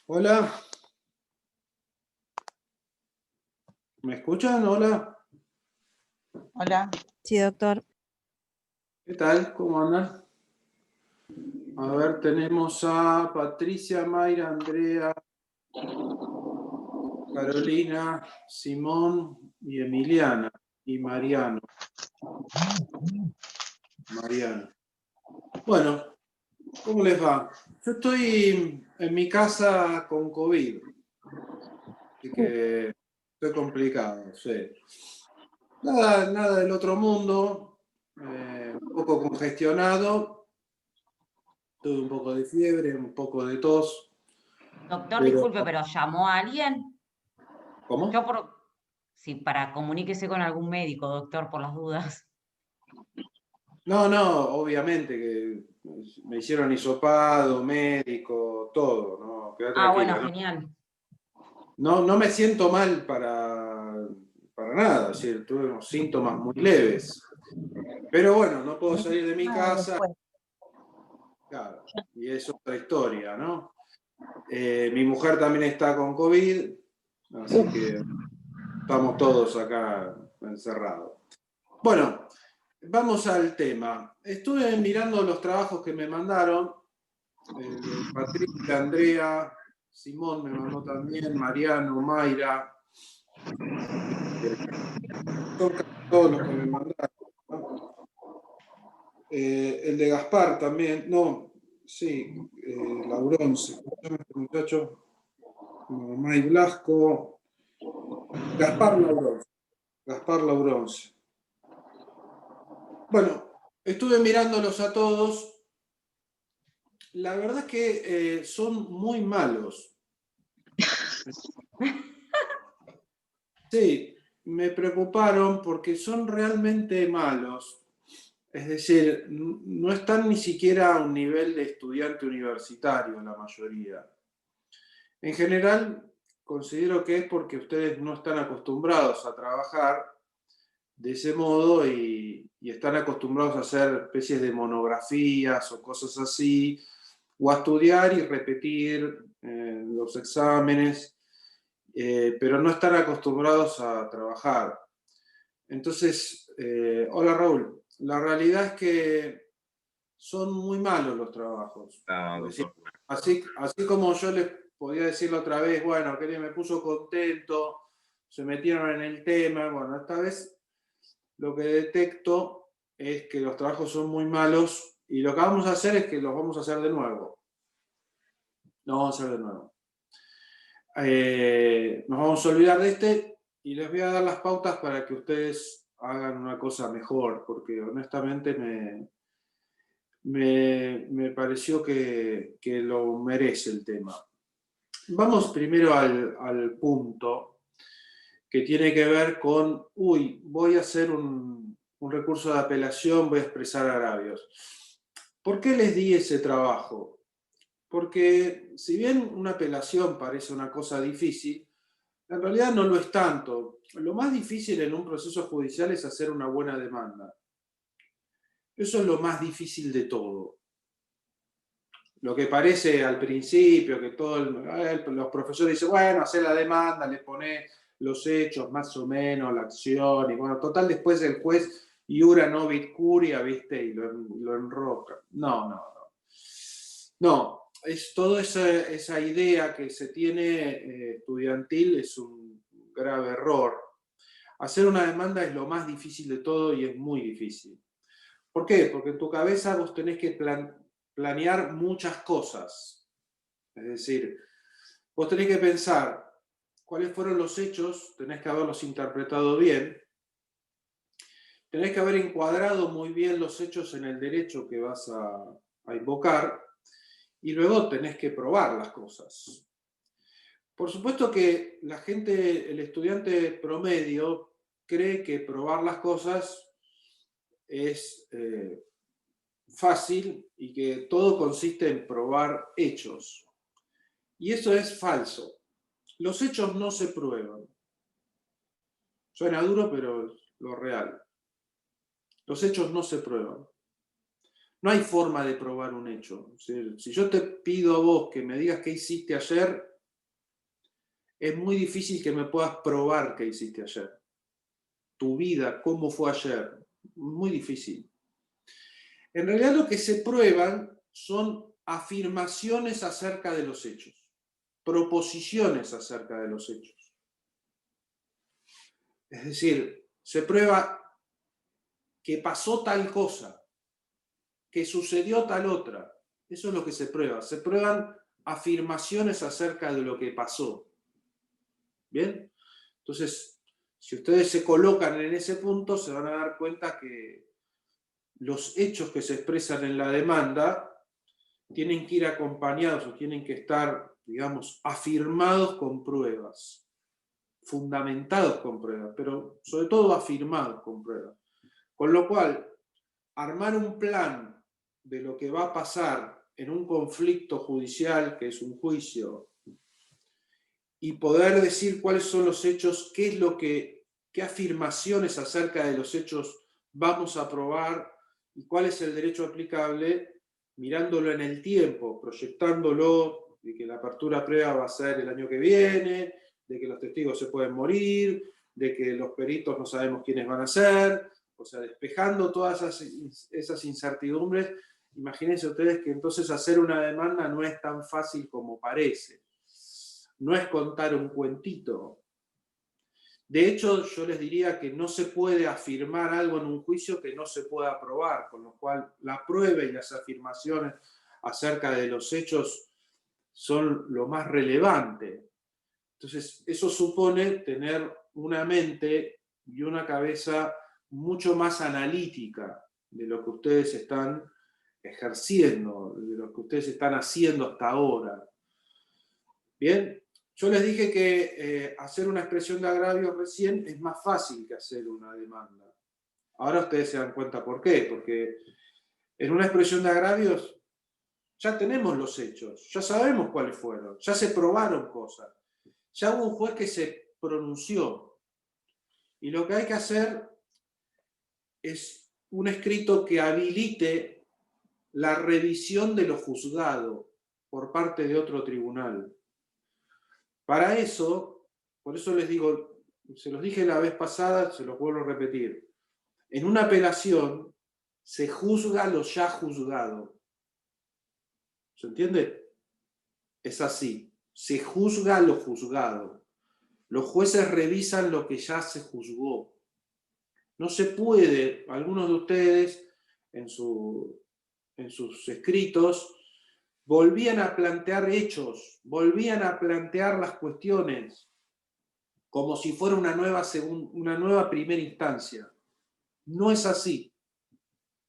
Hola, ¿me escuchan? Hola, Hola, Sí, doctor. ¿qué tal? ¿Cómo andan? A ver, tenemos a Patricia, Mayra, Andrea, Carolina, Simón y Emiliana y Mariano. Mariano. Bueno, ¿cómo les va? Yo estoy en mi casa con COVID, así que estoy complicado, sí. Nada del otro mundo, un poco congestionado, tuve un poco de fiebre, un poco de tos, doctor, pero disculpe, pero ¿llamó a alguien? Yo ¿cómo? por... Sí, para comuníquese con algún médico, doctor, por las dudas. No, obviamente que me hicieron hisopado, médico, todo, ¿no? Queda Ah, bueno, tranquila, ¿no? genial. No me siento mal para nada, es decir, tuve unos síntomas muy leves. Pero bueno, no puedo salir de mi casa, Después. claro, y es otra historia, ¿no? Mi mujer también está con COVID, así que estamos todos acá encerrados. Bueno, vamos al tema. Estuve mirando los trabajos que me mandaron. Patricia, Andrea, Simón me mandó también, Mariano, Mayra. Son casi todos los que me mandaron, ¿no? El de Gaspar también. No, sí, Lauronce. ¿Cómo se llama este muchacho? No, May Blasco. Gaspar Lauronce. Gaspar Lauronce. Bueno, estuve mirándolos a todos. La verdad es que son muy malos. Sí, me preocuparon porque son realmente malos. Es decir, no están ni siquiera a un nivel de estudiante universitario la mayoría. En general, considero que es porque ustedes no están acostumbrados a trabajar de ese modo y están acostumbrados a hacer especies de monografías o cosas así, o a estudiar y repetir los exámenes, pero no están acostumbrados a trabajar. Entonces, hola Raúl, la realidad es que son muy malos los trabajos. Ah, Es decir, doctor. así como yo les podía decir la otra vez, bueno, que me puso contento, se metieron en el tema, bueno, esta vez lo que detecto es que los trabajos son muy malos y lo que vamos a hacer es que los vamos a hacer de nuevo. Los vamos a hacer de nuevo. Nos vamos a olvidar de este y les voy a dar las pautas para que ustedes hagan una cosa mejor, porque honestamente me pareció que lo merece el tema. Vamos primero al punto que tiene que ver con, voy a hacer un recurso de apelación, voy a expresar agravios. ¿Por qué les di ese trabajo? Porque si bien una apelación parece una cosa difícil, en realidad no lo es tanto. Lo más difícil en un proceso judicial es hacer una buena demanda. Eso es lo más difícil de todo. Lo que parece al principio, que los profesores dicen, bueno, hacer la demanda, le pone los hechos más o menos, la acción, y bueno, total después el juez iura novit curia, ¿viste? Y lo enroca. No. No, es toda esa idea que se tiene estudiantil es un grave error. Hacer una demanda es lo más difícil de todo y es muy difícil. ¿Por qué? Porque en tu cabeza vos tenés que planear muchas cosas. Es decir, vos tenés que pensar cuáles fueron los hechos, tenés que haberlos interpretado bien, tenés que haber encuadrado muy bien los hechos en el derecho que vas a invocar y luego tenés que probar las cosas. Por supuesto que la gente, el estudiante promedio, cree que probar las cosas es fácil y que todo consiste en probar hechos. Y eso es falso. Los hechos no se prueban. Suena duro, pero es lo real. Los hechos no se prueban. No hay forma de probar un hecho. Si yo te pido a vos que me digas qué hiciste ayer, es muy difícil que me puedas probar qué hiciste ayer. Tu vida, cómo fue ayer, muy difícil. En realidad lo que se prueban son afirmaciones acerca de los hechos, proposiciones acerca de los hechos. Es decir, se prueba que pasó tal cosa, que sucedió tal otra. Eso es lo que se prueba. Se prueban afirmaciones acerca de lo que pasó. ¿Bien? Entonces, si ustedes se colocan en ese punto, se van a dar cuenta que los hechos que se expresan en la demanda tienen que ir acompañados o tienen que estar, digamos, afirmados con pruebas, fundamentados con pruebas, pero sobre todo afirmados con pruebas. Con lo cual, armar un plan de lo que va a pasar en un conflicto judicial, que es un juicio, y poder decir cuáles son los hechos, qué afirmaciones acerca de los hechos vamos a probar y cuál es el derecho aplicable, mirándolo en el tiempo, proyectándolo, de que la apertura prueba va a ser el año que viene, de que los testigos se pueden morir, de que los peritos no sabemos quiénes van a ser, o sea, despejando todas esas incertidumbres. Imagínense ustedes que entonces hacer una demanda no es tan fácil como parece. No es contar un cuentito. De hecho, yo les diría que no se puede afirmar algo en un juicio que no se pueda probar, con lo cual la prueba y las afirmaciones acerca de los hechos son lo más relevante. Entonces, eso supone tener una mente y una cabeza mucho más analítica de lo que ustedes están ejerciendo, de lo que ustedes están haciendo hasta ahora. Bien, yo les dije que hacer una expresión de agravio recién es más fácil que hacer una demanda. Ahora ustedes se dan cuenta por qué, porque en una expresión de agravios ya tenemos los hechos, ya sabemos cuáles fueron, ya se probaron cosas, ya hubo un juez que se pronunció. Y lo que hay que hacer es un escrito que habilite la revisión de lo juzgado por parte de otro tribunal. Para eso, por eso les digo, se los dije la vez pasada, se los vuelvo a repetir. En una apelación se juzga lo ya juzgado. ¿Se entiende? Es así. Se juzga lo juzgado. Los jueces revisan lo que ya se juzgó. No se puede, algunos de ustedes en sus escritos volvían a plantear hechos, volvían a plantear las cuestiones como si fuera una nueva primera instancia. No es así.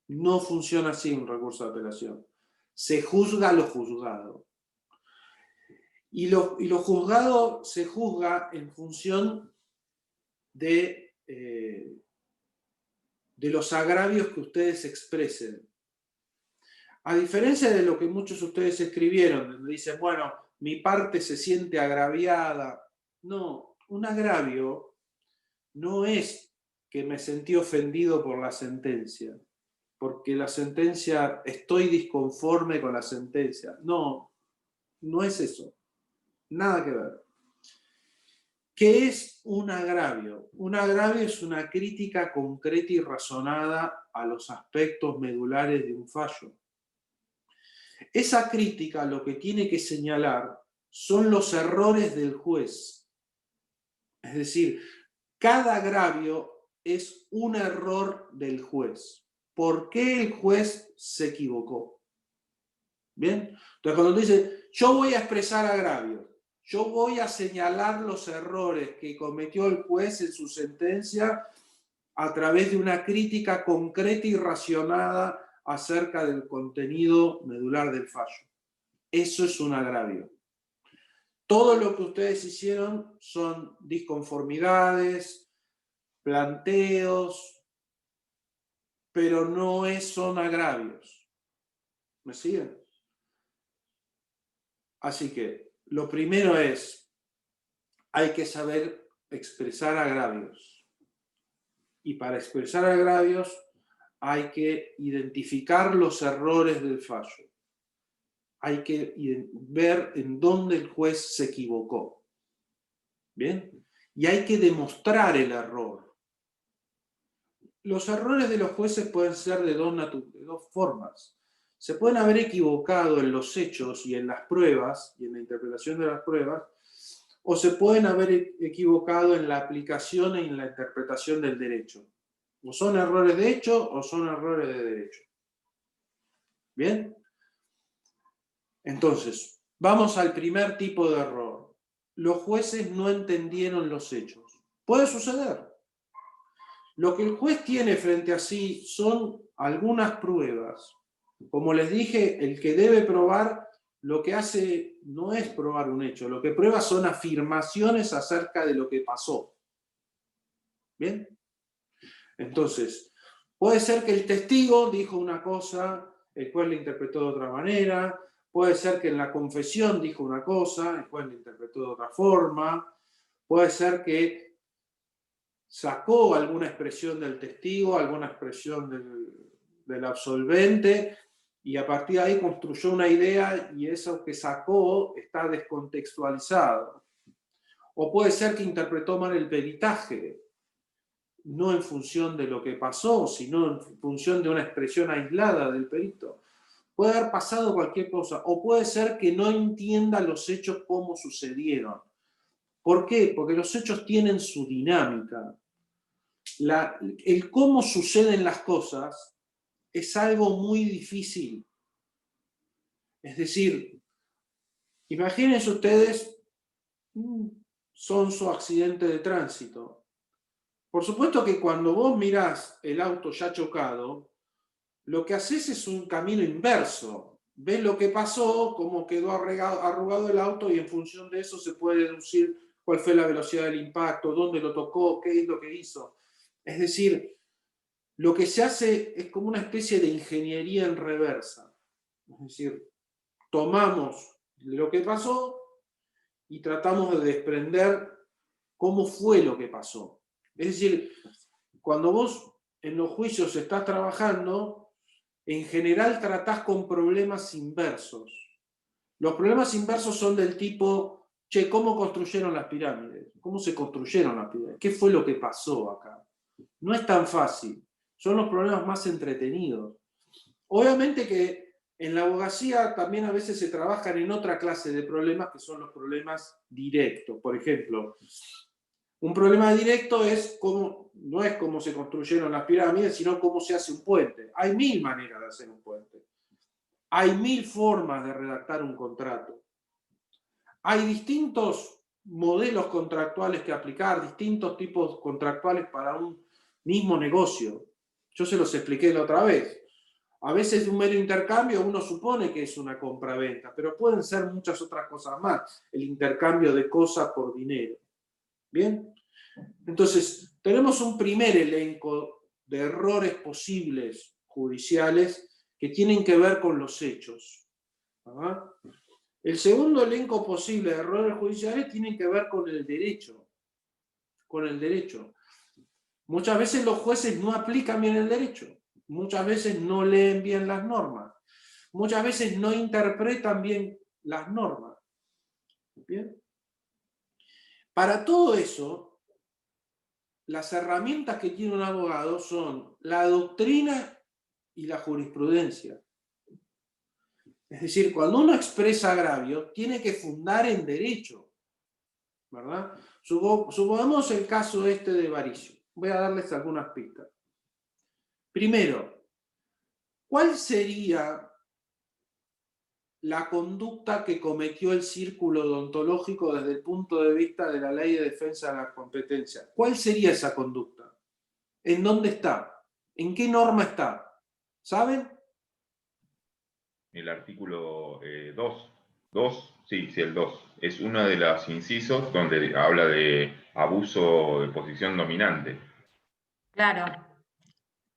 No funciona así un recurso de apelación. Se juzga lo juzgado. Y lo juzgado se juzga en función de los agravios que ustedes expresen. A diferencia de lo que muchos de ustedes escribieron, donde dicen, bueno, mi parte se siente agraviada. No, un agravio no es que me sentí ofendido por la sentencia, porque la sentencia, estoy disconforme con la sentencia. No, no es eso. Nada que ver. ¿Qué es un agravio? Un agravio es una crítica concreta y razonada a los aspectos medulares de un fallo. Esa crítica lo que tiene que señalar son los errores del juez. Es decir, cada agravio es un error del juez. ¿Por qué el juez se equivocó? ¿Bien? Entonces, cuando dice, yo voy a expresar agravios, yo voy a señalar los errores que cometió el juez en su sentencia a través de una crítica concreta y racionada acerca del contenido medular del fallo. Eso es un agravio. Todo lo que ustedes hicieron son disconformidades, planteos, pero no son agravios. ¿Me siguen? Así que lo primero es, hay que saber expresar agravios. Y para expresar agravios hay que identificar los errores del fallo. Hay que ver en dónde el juez se equivocó. ¿Bien? Y hay que demostrar el error. Los errores de los jueces pueden ser de dos formas. Se pueden haber equivocado en los hechos y en las pruebas, y en la interpretación de las pruebas, o se pueden haber equivocado en la aplicación y en la interpretación del derecho. O son errores de hecho o son errores de derecho. ¿Bien? Entonces, vamos al primer tipo de error. Los jueces no entendieron los hechos. Puede suceder. Lo que el juez tiene frente a sí son algunas pruebas. Como les dije, el que debe probar lo que hace no es probar un hecho, lo que prueba son afirmaciones acerca de lo que pasó. ¿Bien? Entonces, puede ser que el testigo dijo una cosa, el juez la interpretó de otra manera, puede ser que en la confesión dijo una cosa, el juez la interpretó de otra forma, puede ser que sacó alguna expresión del testigo, alguna expresión del absolvente, y a partir de ahí construyó una idea y eso que sacó está descontextualizado. O puede ser que interpretó mal el peritaje, no en función de lo que pasó, sino en función de una expresión aislada del perito. Puede haber pasado cualquier cosa, o puede ser que no entienda los hechos como sucedieron. ¿Por qué? Porque los hechos tienen su dinámica. El cómo suceden las cosas es algo muy difícil. Es decir, imagínense ustedes un sonso accidente de tránsito. Por supuesto que cuando vos mirás el auto ya chocado, lo que haces es un camino inverso. Ves lo que pasó, cómo quedó arrugado el auto y en función de eso se puede deducir cuál fue la velocidad del impacto, dónde lo tocó, qué es lo que hizo. Es decir, lo que se hace es como una especie de ingeniería en reversa. Es decir, tomamos lo que pasó y tratamos de desprender cómo fue lo que pasó. Es decir, cuando vos en los juicios estás trabajando, en general tratás con problemas inversos. Los problemas inversos son del tipo, che, ¿cómo construyeron las pirámides? ¿Cómo se construyeron las pirámides? ¿Qué fue lo que pasó acá? No es tan fácil. Son los problemas más entretenidos. Obviamente que en la abogacía también a veces se trabajan en otra clase de problemas que son los problemas directos. Por ejemplo, un problema directo es no es cómo se construyeron las pirámides, sino cómo se hace un puente. Hay 1000 maneras de hacer un puente. Hay 1000 formas de redactar un contrato. Hay distintos modelos contractuales que aplicar, distintos tipos contractuales para un mismo negocio. Yo se los expliqué la otra vez. A veces de un mero intercambio uno supone que es una compra-venta, pero pueden ser muchas otras cosas más. El intercambio de cosas por dinero. ¿Bien? Entonces, tenemos un primer elenco de errores posibles judiciales que tienen que ver con los hechos. ¿Ah? El segundo elenco posible de errores judiciales tiene que ver con el derecho. Con el derecho. Muchas veces los jueces no aplican bien el derecho. Muchas veces no leen bien las normas. Muchas veces no interpretan bien las normas. ¿Bien? Para todo eso, las herramientas que tiene un abogado son la doctrina y la jurisprudencia. Es decir, cuando uno expresa agravio, tiene que fundar en derecho, ¿verdad? Supongamos el caso este de Varicio. Voy a darles algunas pistas. Primero, ¿cuál sería la conducta que cometió el círculo odontológico desde el punto de vista de la Ley de Defensa de la Competencia? ¿Cuál sería esa conducta? ¿En dónde está? ¿En qué norma está? ¿Saben? El artículo 2. 2, sí, el 2. Es uno de los incisos donde habla de abuso de posición dominante. Claro.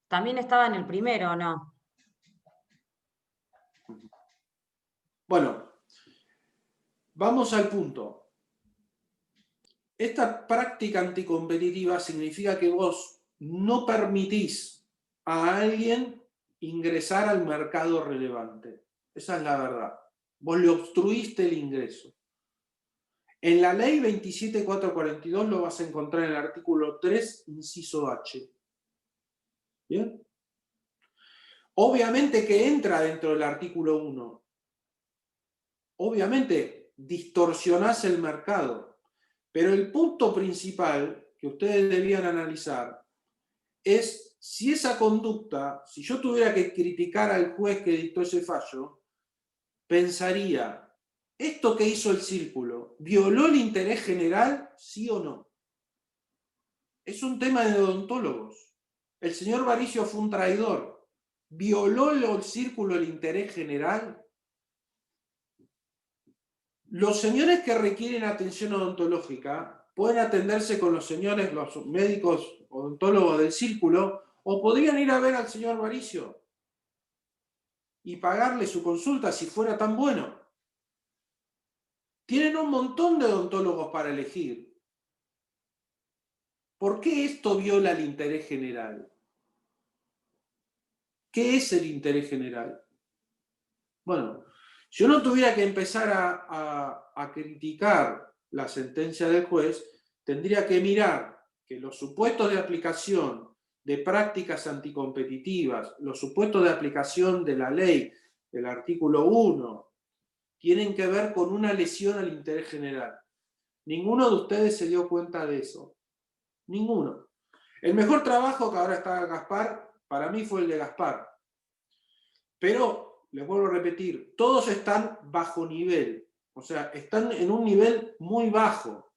También estaba en el primero, ¿o no? Bueno, vamos al punto. Esta práctica anticompetitiva significa que vos no permitís a alguien ingresar al mercado relevante. Esa es la verdad. Vos le obstruiste el ingreso. En la ley 27.442 lo vas a encontrar en el artículo 3, inciso H. ¿Bien? Obviamente que entra dentro del artículo 1. Obviamente distorsionás el mercado. Pero el punto principal que ustedes debían analizar es si esa conducta, si yo tuviera que criticar al juez que dictó ese fallo, pensaría, ¿esto que hizo el círculo violó el interés general, sí o no? Es un tema de odontólogos. El señor Varicio fue un traidor. ¿Violó el círculo el interés general? Los señores que requieren atención odontológica pueden atenderse con los señores, los médicos odontólogos del círculo, o podrían ir a ver al señor Varicio y pagarle su consulta si fuera tan bueno. Tienen un montón de odontólogos para elegir. ¿Por qué esto viola el interés general? ¿Qué es el interés general? Bueno, si yo no tuviera que empezar a criticar la sentencia del juez, tendría que mirar que los supuestos de aplicación de prácticas anticompetitivas, los supuestos de aplicación de la ley del artículo 1, tienen que ver con una lesión al interés general. Ninguno de ustedes se dio cuenta de eso. Ninguno. El mejor trabajo que ahora está Gaspar, para mí fue el de Gaspar. Pero, les vuelvo a repetir, todos están bajo nivel. O sea, están en un nivel muy bajo.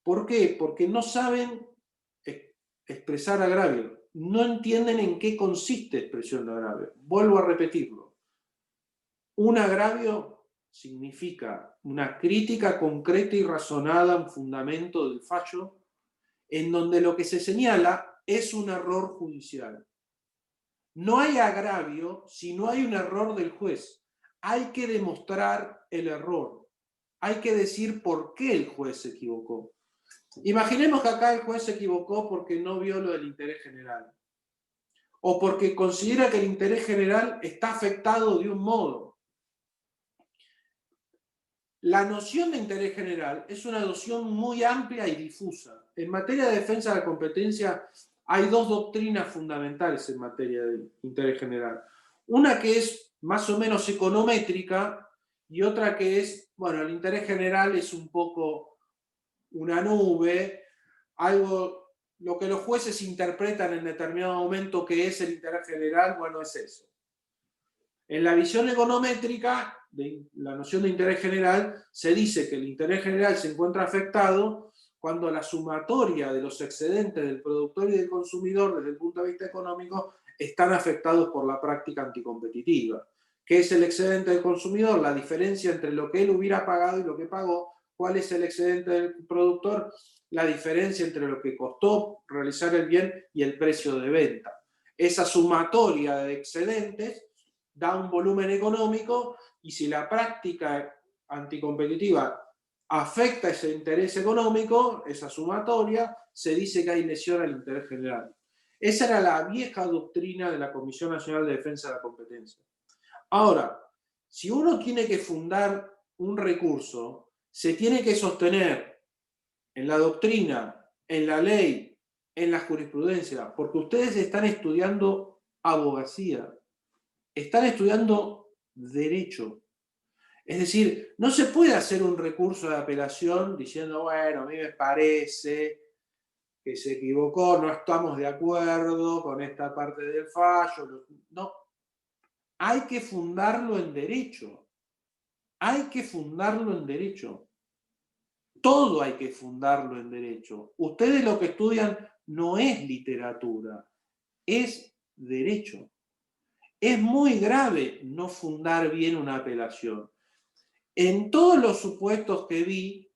¿Por qué? Porque no saben expresar agravio. No entienden en qué consiste expresión de agravio. Vuelvo a repetirlo. Un agravio significa una crítica concreta y razonada en fundamento del fallo, en donde lo que se señala es un error judicial. No hay agravio si no hay un error del juez. Hay que demostrar el error. Hay que decir por qué el juez se equivocó. Imaginemos que acá el juez se equivocó porque no vio lo del interés general. O porque considera que el interés general está afectado de un modo. La noción de interés general es una noción muy amplia y difusa. En materia de defensa de la competencia hay dos doctrinas fundamentales en materia de interés general. Una que es más o menos econométrica y otra que es, bueno, el interés general es un poco una nube, algo, lo que los jueces interpretan en determinado momento que es el interés general, bueno, es eso. En la visión econométrica, de la noción de interés general, se dice que el interés general se encuentra afectado cuando la sumatoria de los excedentes del productor y del consumidor desde el punto de vista económico están afectados por la práctica anticompetitiva. ¿Qué es el excedente del consumidor? La diferencia entre lo que él hubiera pagado y lo que pagó. ¿Cuál es el excedente del productor? La diferencia entre lo que costó realizar el bien y el precio de venta. Esa sumatoria de excedentes da un volumen económico y si la práctica anticompetitiva afecta ese interés económico, esa sumatoria, se dice que hay lesión al interés general. Esa era la vieja doctrina de la Comisión Nacional de Defensa de la Competencia. Ahora, si uno tiene que fundar un recurso, se tiene que sostener en la doctrina, en la ley, en la jurisprudencia, porque ustedes están estudiando abogacía, están estudiando derecho. Es decir, no se puede hacer un recurso de apelación diciendo, bueno, a mí me parece que se equivocó, no estamos de acuerdo con esta parte del fallo. No, hay que fundarlo en derecho. Hay que fundarlo en derecho. Todo hay que fundarlo en derecho. Ustedes lo que estudian no es literatura, es derecho. Es muy grave no fundar bien una apelación. En todos los supuestos que vi,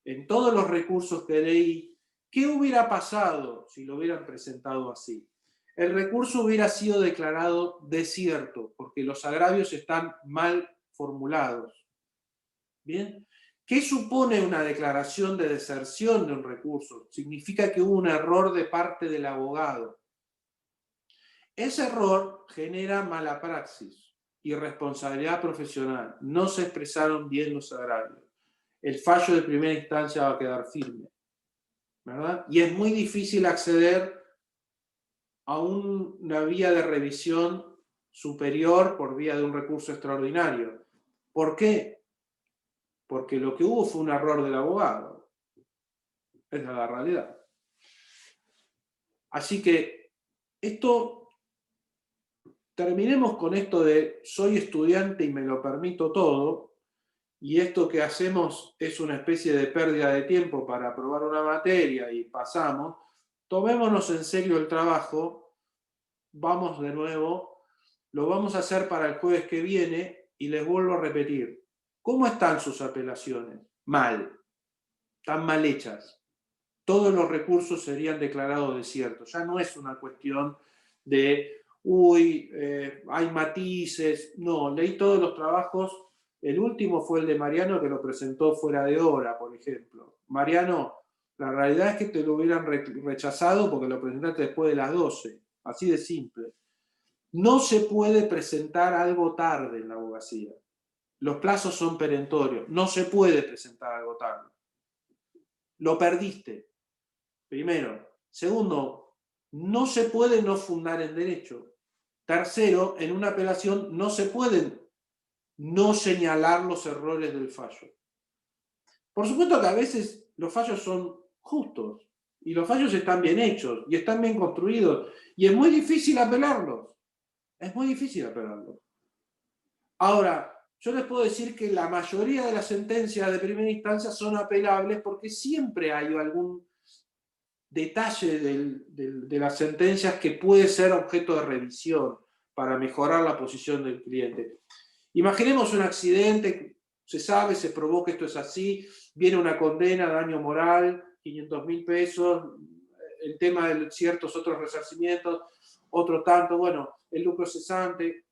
en todos los recursos que leí, ¿qué hubiera pasado si lo hubieran presentado así? El recurso hubiera sido declarado desierto, porque los agravios están mal formulados. ¿Bien? ¿Qué supone una declaración de deserción de un recurso? Significa que hubo un error de parte del abogado. Ese error genera mala praxis, irresponsabilidad profesional, no se expresaron bien los agravios. el fallo de primera instancia va a quedar firme, ¿verdad? Y es muy difícil acceder a una vía de revisión superior por vía de un recurso extraordinario. ¿Por qué? Porque lo que hubo fue un error del abogado. Esa es la realidad. Así que terminemos con esto de soy estudiante y me lo permito todo, y esto que hacemos es una especie de pérdida de tiempo para aprobar una materia y pasamos. Tomémonos en serio el trabajo, vamos de nuevo, lo vamos a hacer para el jueves que viene, y les vuelvo a repetir, ¿cómo están sus apelaciones? Mal, están mal hechas. Todos los recursos serían declarados desiertos. Ya no es una cuestión de, hay matices. No, leí todos los trabajos. El último fue el de Mariano, que lo presentó fuera de hora, por ejemplo. Mariano, la realidad es que te lo hubieran rechazado porque lo presentaste después de las 12. Así de simple. No se puede presentar algo tarde en la abogacía. Los plazos son perentorios. No se puede presentar algo tarde. Lo perdiste. Primero. Segundo, no se puede no fundar el derecho. Tercero, en una apelación no se pueden no señalar los errores del fallo. Por supuesto que a veces los fallos son justos y los fallos están bien hechos y están bien construidos y es muy difícil apelarlos. Es muy difícil apelarlos. Ahora, yo les puedo decir que la mayoría de las sentencias de primera instancia son apelables porque siempre hay algún detalle de las sentencias que puede ser objeto de revisión para mejorar la posición del cliente. Imaginemos un accidente, se sabe, se probó que esto es así, viene una condena, daño moral, 500.000 pesos, el tema de ciertos otros resarcimientos, otro tanto, bueno, el lucro cesante.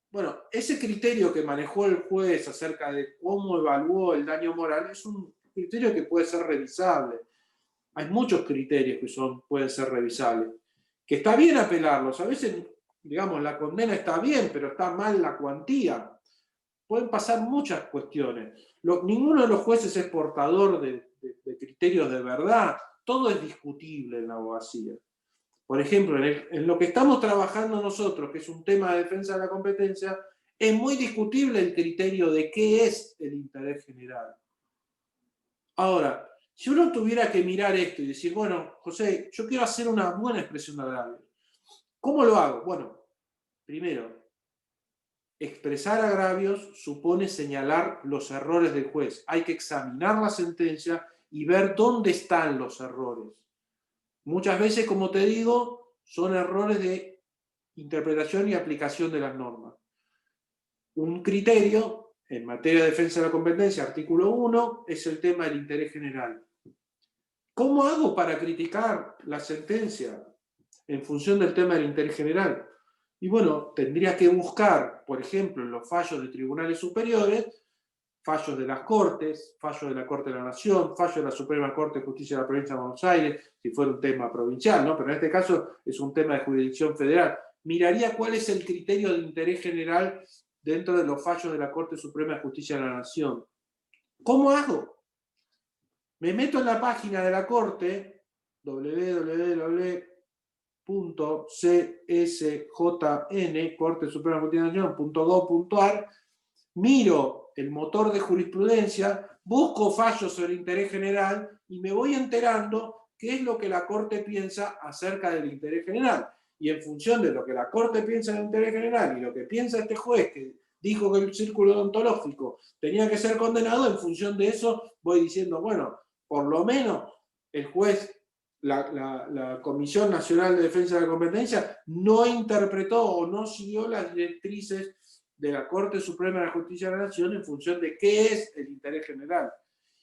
Bueno, ese criterio que manejó el juez acerca de cómo evaluó el daño moral es un criterio que puede ser revisable. Hay muchos criterios que pueden ser revisables. Que está bien apelarlos. A veces, digamos, la condena está bien, pero está mal la cuantía. Pueden pasar muchas cuestiones. Ninguno de los jueces es portador de criterios de verdad. Todo es discutible en la abogacía. Por ejemplo, en lo que estamos trabajando nosotros, que es un tema de defensa de la competencia, es muy discutible el criterio de qué es el interés general. Ahora, si uno tuviera que mirar esto y decir, bueno, José, yo quiero hacer una buena expresión de agravios, ¿cómo lo hago? Bueno, primero, expresar agravios supone señalar los errores del juez. Hay que examinar la sentencia y ver dónde están los errores. Muchas veces, como te digo, son errores de interpretación y aplicación de las normas. Un criterio en materia de defensa de la competencia, artículo 1, es el tema del interés general. ¿Cómo hago para criticar la sentencia en función del tema del interés general? Y bueno, tendría que buscar, por ejemplo, en los fallos de tribunales superiores, fallos de las Cortes, fallos de la Corte de la Nación, fallos de la Suprema Corte de Justicia de la Provincia de Buenos Aires, si fuera un tema provincial, ¿no? Pero en este caso es un tema de jurisdicción federal. Miraría cuál es el criterio de interés general dentro de los fallos de la Corte Suprema de Justicia de la Nación. ¿Cómo hago? Me meto en la página de la Corte, www.csjn, Corte Suprema de Justicia de la Nación.gov.ar, miro el motor de jurisprudencia, busco fallos sobre interés general y me voy enterando qué es lo que la Corte piensa acerca del interés general. Y en función de lo que la Corte piensa del interés general y lo que piensa este juez que dijo que el círculo odontológico tenía que ser condenado, en función de eso voy diciendo, bueno, por lo menos el juez, la Comisión Nacional de Defensa de la Competencia no interpretó o no siguió las directrices de la Corte Suprema de Justicia de la Nación en función de qué es el interés general.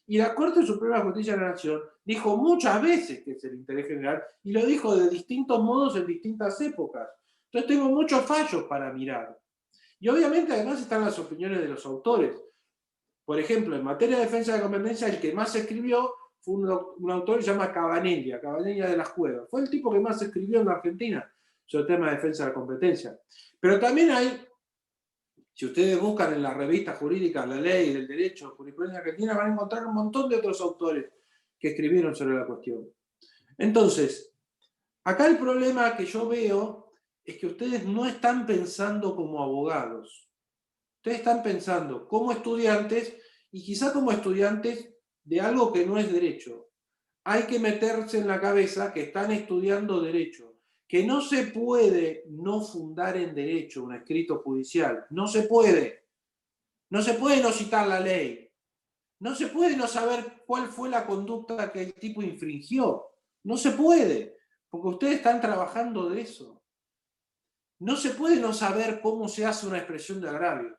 Y la Corte Suprema de Justicia de la Nación dijo muchas veces que es el interés general y lo dijo de distintos modos en distintas épocas. Entonces tengo muchos fallos para mirar. Y obviamente además están las opiniones de los autores. Por ejemplo, en materia de defensa de la competencia, el que más escribió fue un autor que se llama Cabanella de las Cuevas. Fue el tipo que más escribió en la Argentina sobre el tema de defensa de la competencia. Pero también hay, Si ustedes buscan en las revistas jurídicas la ley del derecho, jurisprudencia argentina, van a encontrar un montón de otros autores que escribieron sobre la cuestión. Entonces, acá el problema que yo veo es que ustedes no están pensando como abogados. Ustedes están pensando como estudiantes, y quizá como estudiantes de algo que no es derecho. Hay que meterse en la cabeza que están estudiando derecho, que no se puede no fundar en derecho un escrito judicial. No se puede. No se puede no citar la ley. No se puede no saber cuál fue la conducta que el tipo infringió. No se puede, porque ustedes están trabajando de eso. No se puede no saber cómo se hace una expresión de agravio.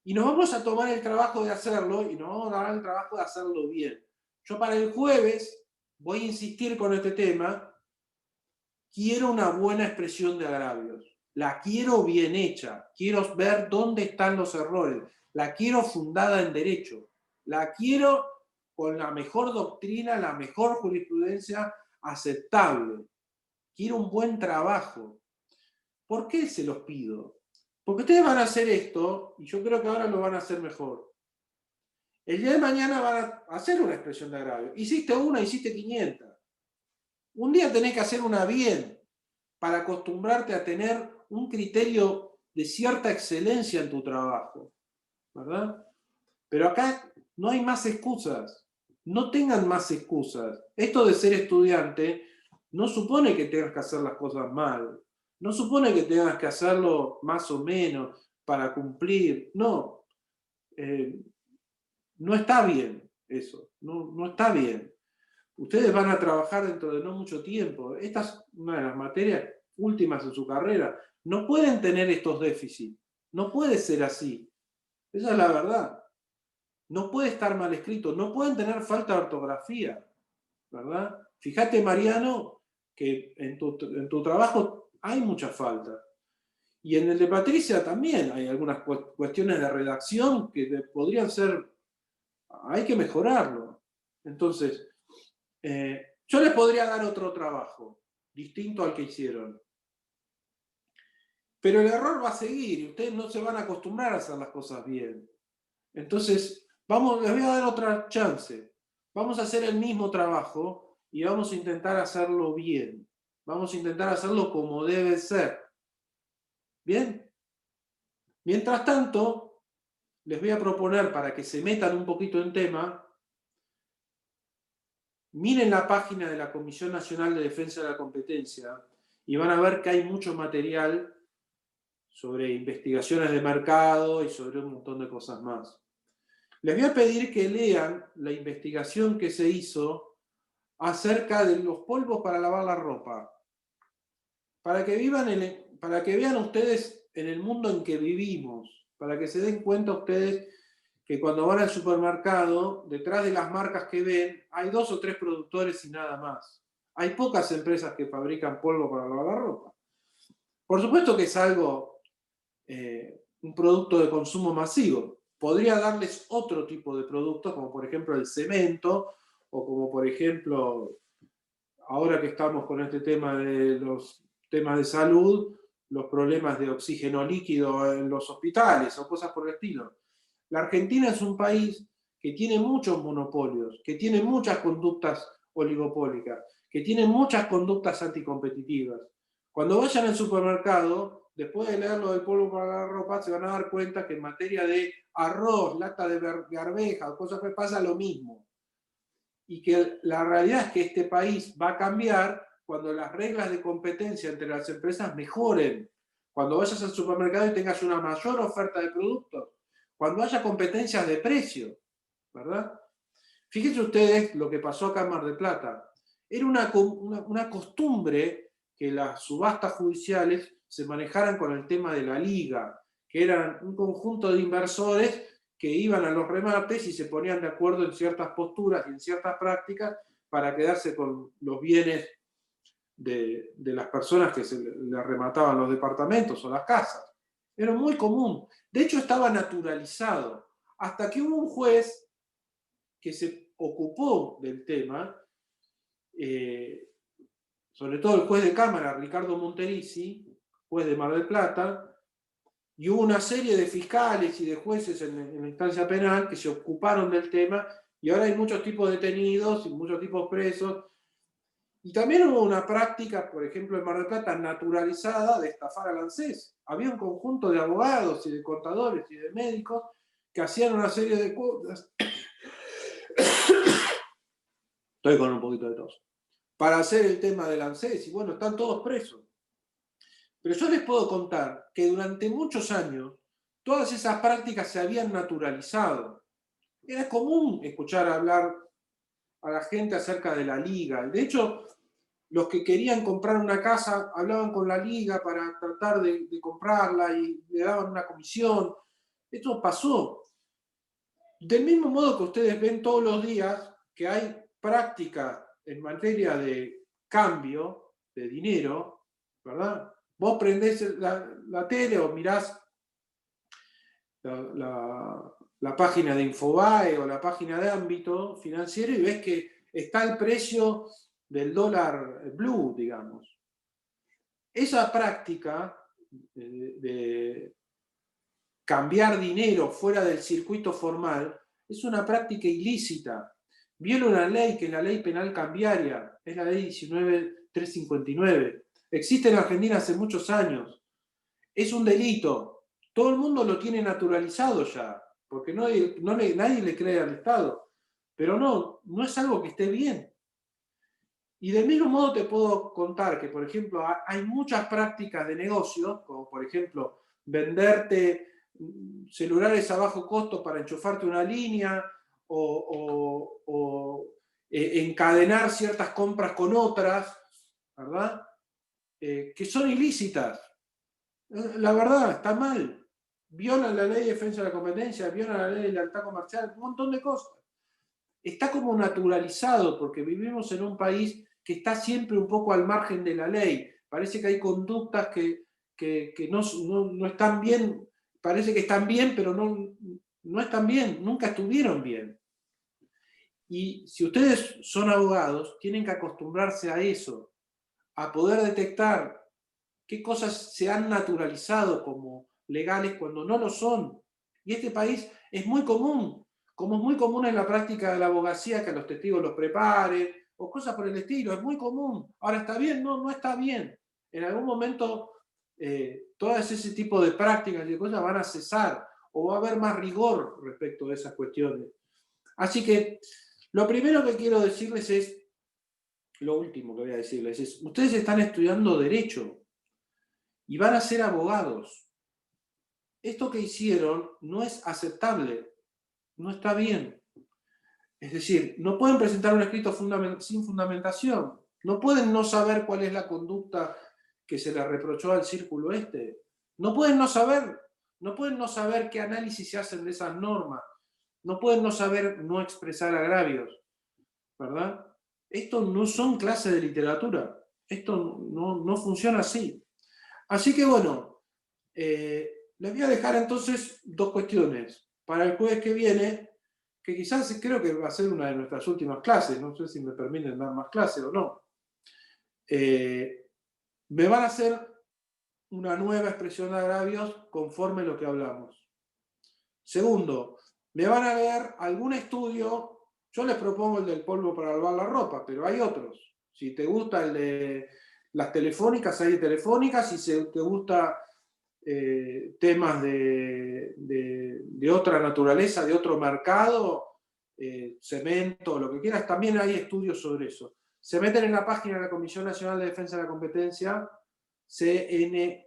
Y nos vamos a tomar el trabajo de hacerlo y nos vamos a dar el trabajo de hacerlo bien. Yo para el jueves voy a insistir con este tema. Quiero una buena expresión de agravios. La quiero bien hecha. Quiero ver dónde están los errores. La quiero fundada en derecho. La quiero con la mejor doctrina, la mejor jurisprudencia aceptable. Quiero un buen trabajo. ¿Por qué se los pido? Porque ustedes van a hacer esto, y yo creo que ahora lo van a hacer mejor. El día de mañana van a hacer una expresión de agravio. Hiciste una, hiciste 500. Un día tenés que hacer una bien para acostumbrarte a tener un criterio de cierta excelencia en tu trabajo, ¿verdad? Pero acá no hay más excusas. No tengan más excusas. Esto de ser estudiante no supone que tengas que hacer las cosas mal. No supone que tengas que hacerlo más o menos para cumplir. No. No está bien eso. No está bien. Ustedes van a trabajar dentro de no mucho tiempo. Esta es una de las materias últimas en su carrera. No pueden tener estos déficits. No puede ser así. Esa es la verdad. No puede estar mal escrito. No pueden tener falta de ortografía. ¿Verdad? Fíjate, Mariano, que en tu trabajo hay mucha falta. Y en el de Patricia también hay algunas cuestiones de redacción que podrían ser... Hay que mejorarlo. Entonces... yo les podría dar otro trabajo, distinto al que hicieron. Pero el error va a seguir y ustedes no se van a acostumbrar a hacer las cosas bien. Entonces, les voy a dar otra chance. Vamos a hacer el mismo trabajo y vamos a intentar hacerlo bien. Vamos a intentar hacerlo como debe ser. ¿Bien? Mientras tanto, les voy a proponer, para que se metan un poquito en tema, miren la página de la Comisión Nacional de Defensa de la Competencia y van a ver que hay mucho material sobre investigaciones de mercado y sobre un montón de cosas más. Les voy a pedir que lean la investigación que se hizo acerca de los polvos para lavar la ropa, para que vean ustedes en el mundo en que vivimos, para que se den cuenta ustedes que cuando van al supermercado, detrás de las marcas que ven, hay 2 o 3 productores y nada más. Hay pocas empresas que fabrican polvo para lavar la ropa. Por supuesto que es algo, un producto de consumo masivo. Podría darles otro tipo de productos, como por ejemplo el cemento, o como por ejemplo, ahora que estamos con este tema de los temas de salud, los problemas de oxígeno líquido en los hospitales o cosas por el estilo. La Argentina es un país que tiene muchos monopolios, que tiene muchas conductas oligopólicas, que tiene muchas conductas anticompetitivas. Cuando vayan al supermercado, después de leer lo del polvo para la ropa, se van a dar cuenta que en materia de arroz, lata de arveja o cosas que pasa lo mismo. Y que la realidad es que este país va a cambiar cuando las reglas de competencia entre las empresas mejoren. Cuando vayas al supermercado y tengas una mayor oferta de productos. Cuando haya competencias de precio, ¿verdad? Fíjense ustedes lo que pasó acá en Mar del Plata. Era una costumbre que las subastas judiciales se manejaran con el tema de la liga, que eran un conjunto de inversores que iban a los remates y se ponían de acuerdo en ciertas posturas y en ciertas prácticas para quedarse con los bienes de las personas que se le remataban los departamentos o las casas. Era muy común. De hecho, estaba naturalizado. Hasta que hubo un juez que se ocupó del tema, sobre todo el juez de Cámara, Ricardo Monterisi, juez de Mar del Plata, Y hubo una serie de fiscales y de jueces en la instancia penal que se ocuparon del tema, y ahora hay muchos tipos de detenidos y muchos tipos presos. Y también hubo una práctica, por ejemplo, en Mar del Plata, naturalizada de estafar al ANSES. Había un conjunto de abogados y de contadores y de médicos que hacían una serie de cosas. Estoy con un poquito de tos. Para hacer el tema del ANSES, y bueno, están todos presos. Pero yo les puedo contar que durante muchos años todas esas prácticas se habían naturalizado. Era común escuchar hablar a la gente acerca de la liga. De hecho, los que querían comprar una casa hablaban con la liga para tratar de comprarla y le daban una comisión. Esto pasó. Del mismo modo que ustedes ven todos los días que hay práctica en materia de cambio de dinero, ¿verdad? Vos prendés la tele o mirás la página de Infobae o la página de Ámbito Financiero y ves que está el precio del dólar blue, digamos. Esa práctica de cambiar dinero fuera del circuito formal es una práctica ilícita. Viola una ley que es la ley penal cambiaria, es la ley 19.359. Existe en Argentina hace muchos años. Es un delito. Todo el mundo lo tiene naturalizado ya, porque nadie le cree al Estado. Pero no es algo que esté bien. Y del mismo modo te puedo contar que, por ejemplo, hay muchas prácticas de negocio, como por ejemplo venderte celulares a bajo costo para enchufarte una línea o encadenar ciertas compras con otras, ¿verdad? Que son ilícitas. La verdad, está mal. Violan la ley de defensa de la competencia, violan la ley de lealtad comercial, un montón de cosas. Está como naturalizado porque vivimos en un país que está siempre un poco al margen de la ley. Parece que hay conductas que no están bien, parece que están bien, pero no están bien, nunca estuvieron bien. Y si ustedes son abogados, tienen que acostumbrarse a eso, a poder detectar qué cosas se han naturalizado como legales cuando no lo son. Y este país es muy común, como es muy común en la práctica de la abogacía que a los testigos los preparen, o cosas por el estilo, es muy común. Ahora, ¿está bien? No está bien. En algún momento, todas ese tipo de prácticas y de cosas van a cesar, o va a haber más rigor respecto de esas cuestiones. Así que, lo primero que quiero decirles es, lo último que voy a decirles es, ustedes están estudiando Derecho, y van a ser abogados. Esto que hicieron no es aceptable, no está bien. Es decir, no pueden presentar un escrito sin fundamentación, no pueden no saber cuál es la conducta que se le reprochó al círculo este, no pueden no saber qué análisis se hacen de esas normas, no pueden no saber no expresar agravios, ¿verdad? Esto no son clases de literatura, esto no funciona así. Así que bueno, les voy a dejar entonces dos cuestiones para el jueves que viene, que quizás creo que va a ser una de nuestras últimas clases, no sé si me permiten dar más clases o no. Me van a hacer una nueva expresión de agravios conforme lo que hablamos. Segundo, me van a ver algún estudio, yo les propongo el del polvo para lavar la ropa, pero hay otros. Si te gusta el de las telefónicas, hay telefónicas, si te gusta temas de otra naturaleza, de otro mercado, cemento, lo que quieras, también hay estudios sobre eso. Se meten en la página de la Comisión Nacional de Defensa de la Competencia, CNDC,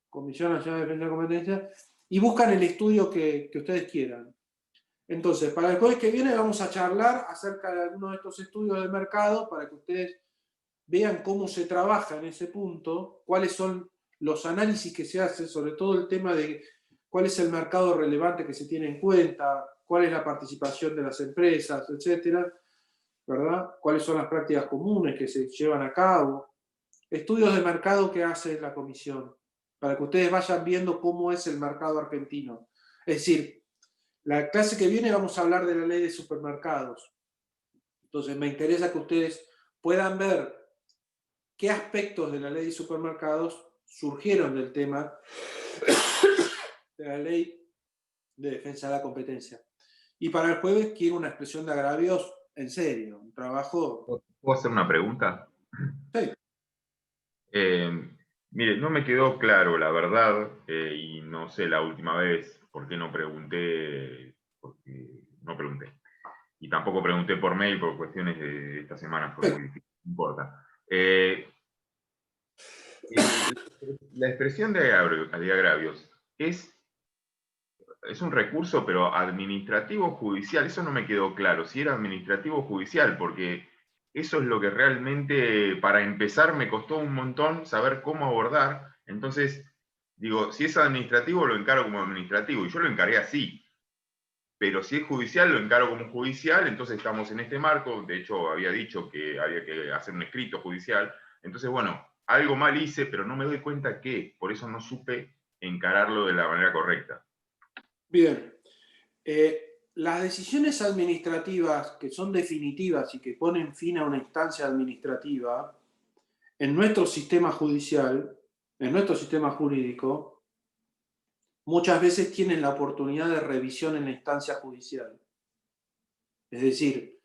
Comisión Nacional de Defensa de la Competencia, y buscan el estudio que ustedes quieran. Entonces, para el jueves que viene vamos a charlar acerca de algunos de estos estudios de mercado para que ustedes vean cómo se trabaja en ese punto, cuáles son los análisis que se hacen, sobre todo el tema de cuál es el mercado relevante que se tiene en cuenta, cuál es la participación de las empresas, etcétera, ¿verdad? Cuáles son las prácticas comunes que se llevan a cabo, estudios de mercado que hace la comisión, para que ustedes vayan viendo cómo es el mercado argentino. Es decir, la clase que viene vamos a hablar de la ley de supermercados. Entonces me interesa que ustedes puedan ver qué aspectos de la ley de supermercados surgieron del tema de la ley de defensa de la competencia. Y para el jueves quiero una expresión de agravios en serio, un trabajo... ¿Puedo hacer una pregunta? Sí. Mire, no me quedó claro, la verdad, y no sé la última vez por qué no pregunté, porque no pregunté. Y tampoco pregunté por mail por cuestiones de esta semana, fue muy difícil, no importa. La expresión de agravios es un recurso, pero administrativo judicial, eso no me quedó claro, si era administrativo judicial, porque eso es lo que realmente, para empezar, me costó un montón saber cómo abordar. Entonces, digo, si es administrativo, lo encaro como administrativo, y yo lo encaré así. Pero si es judicial, lo encaro como judicial, entonces estamos en este marco. De hecho, había dicho que había que hacer un escrito judicial. Entonces, bueno, algo mal hice, pero no me doy cuenta que, por eso no supe encararlo de la manera correcta. Bien. Las decisiones administrativas que son definitivas y que ponen fin a una instancia administrativa, en nuestro sistema judicial, en nuestro sistema jurídico, muchas veces tienen la oportunidad de revisión en la instancia judicial. Es decir,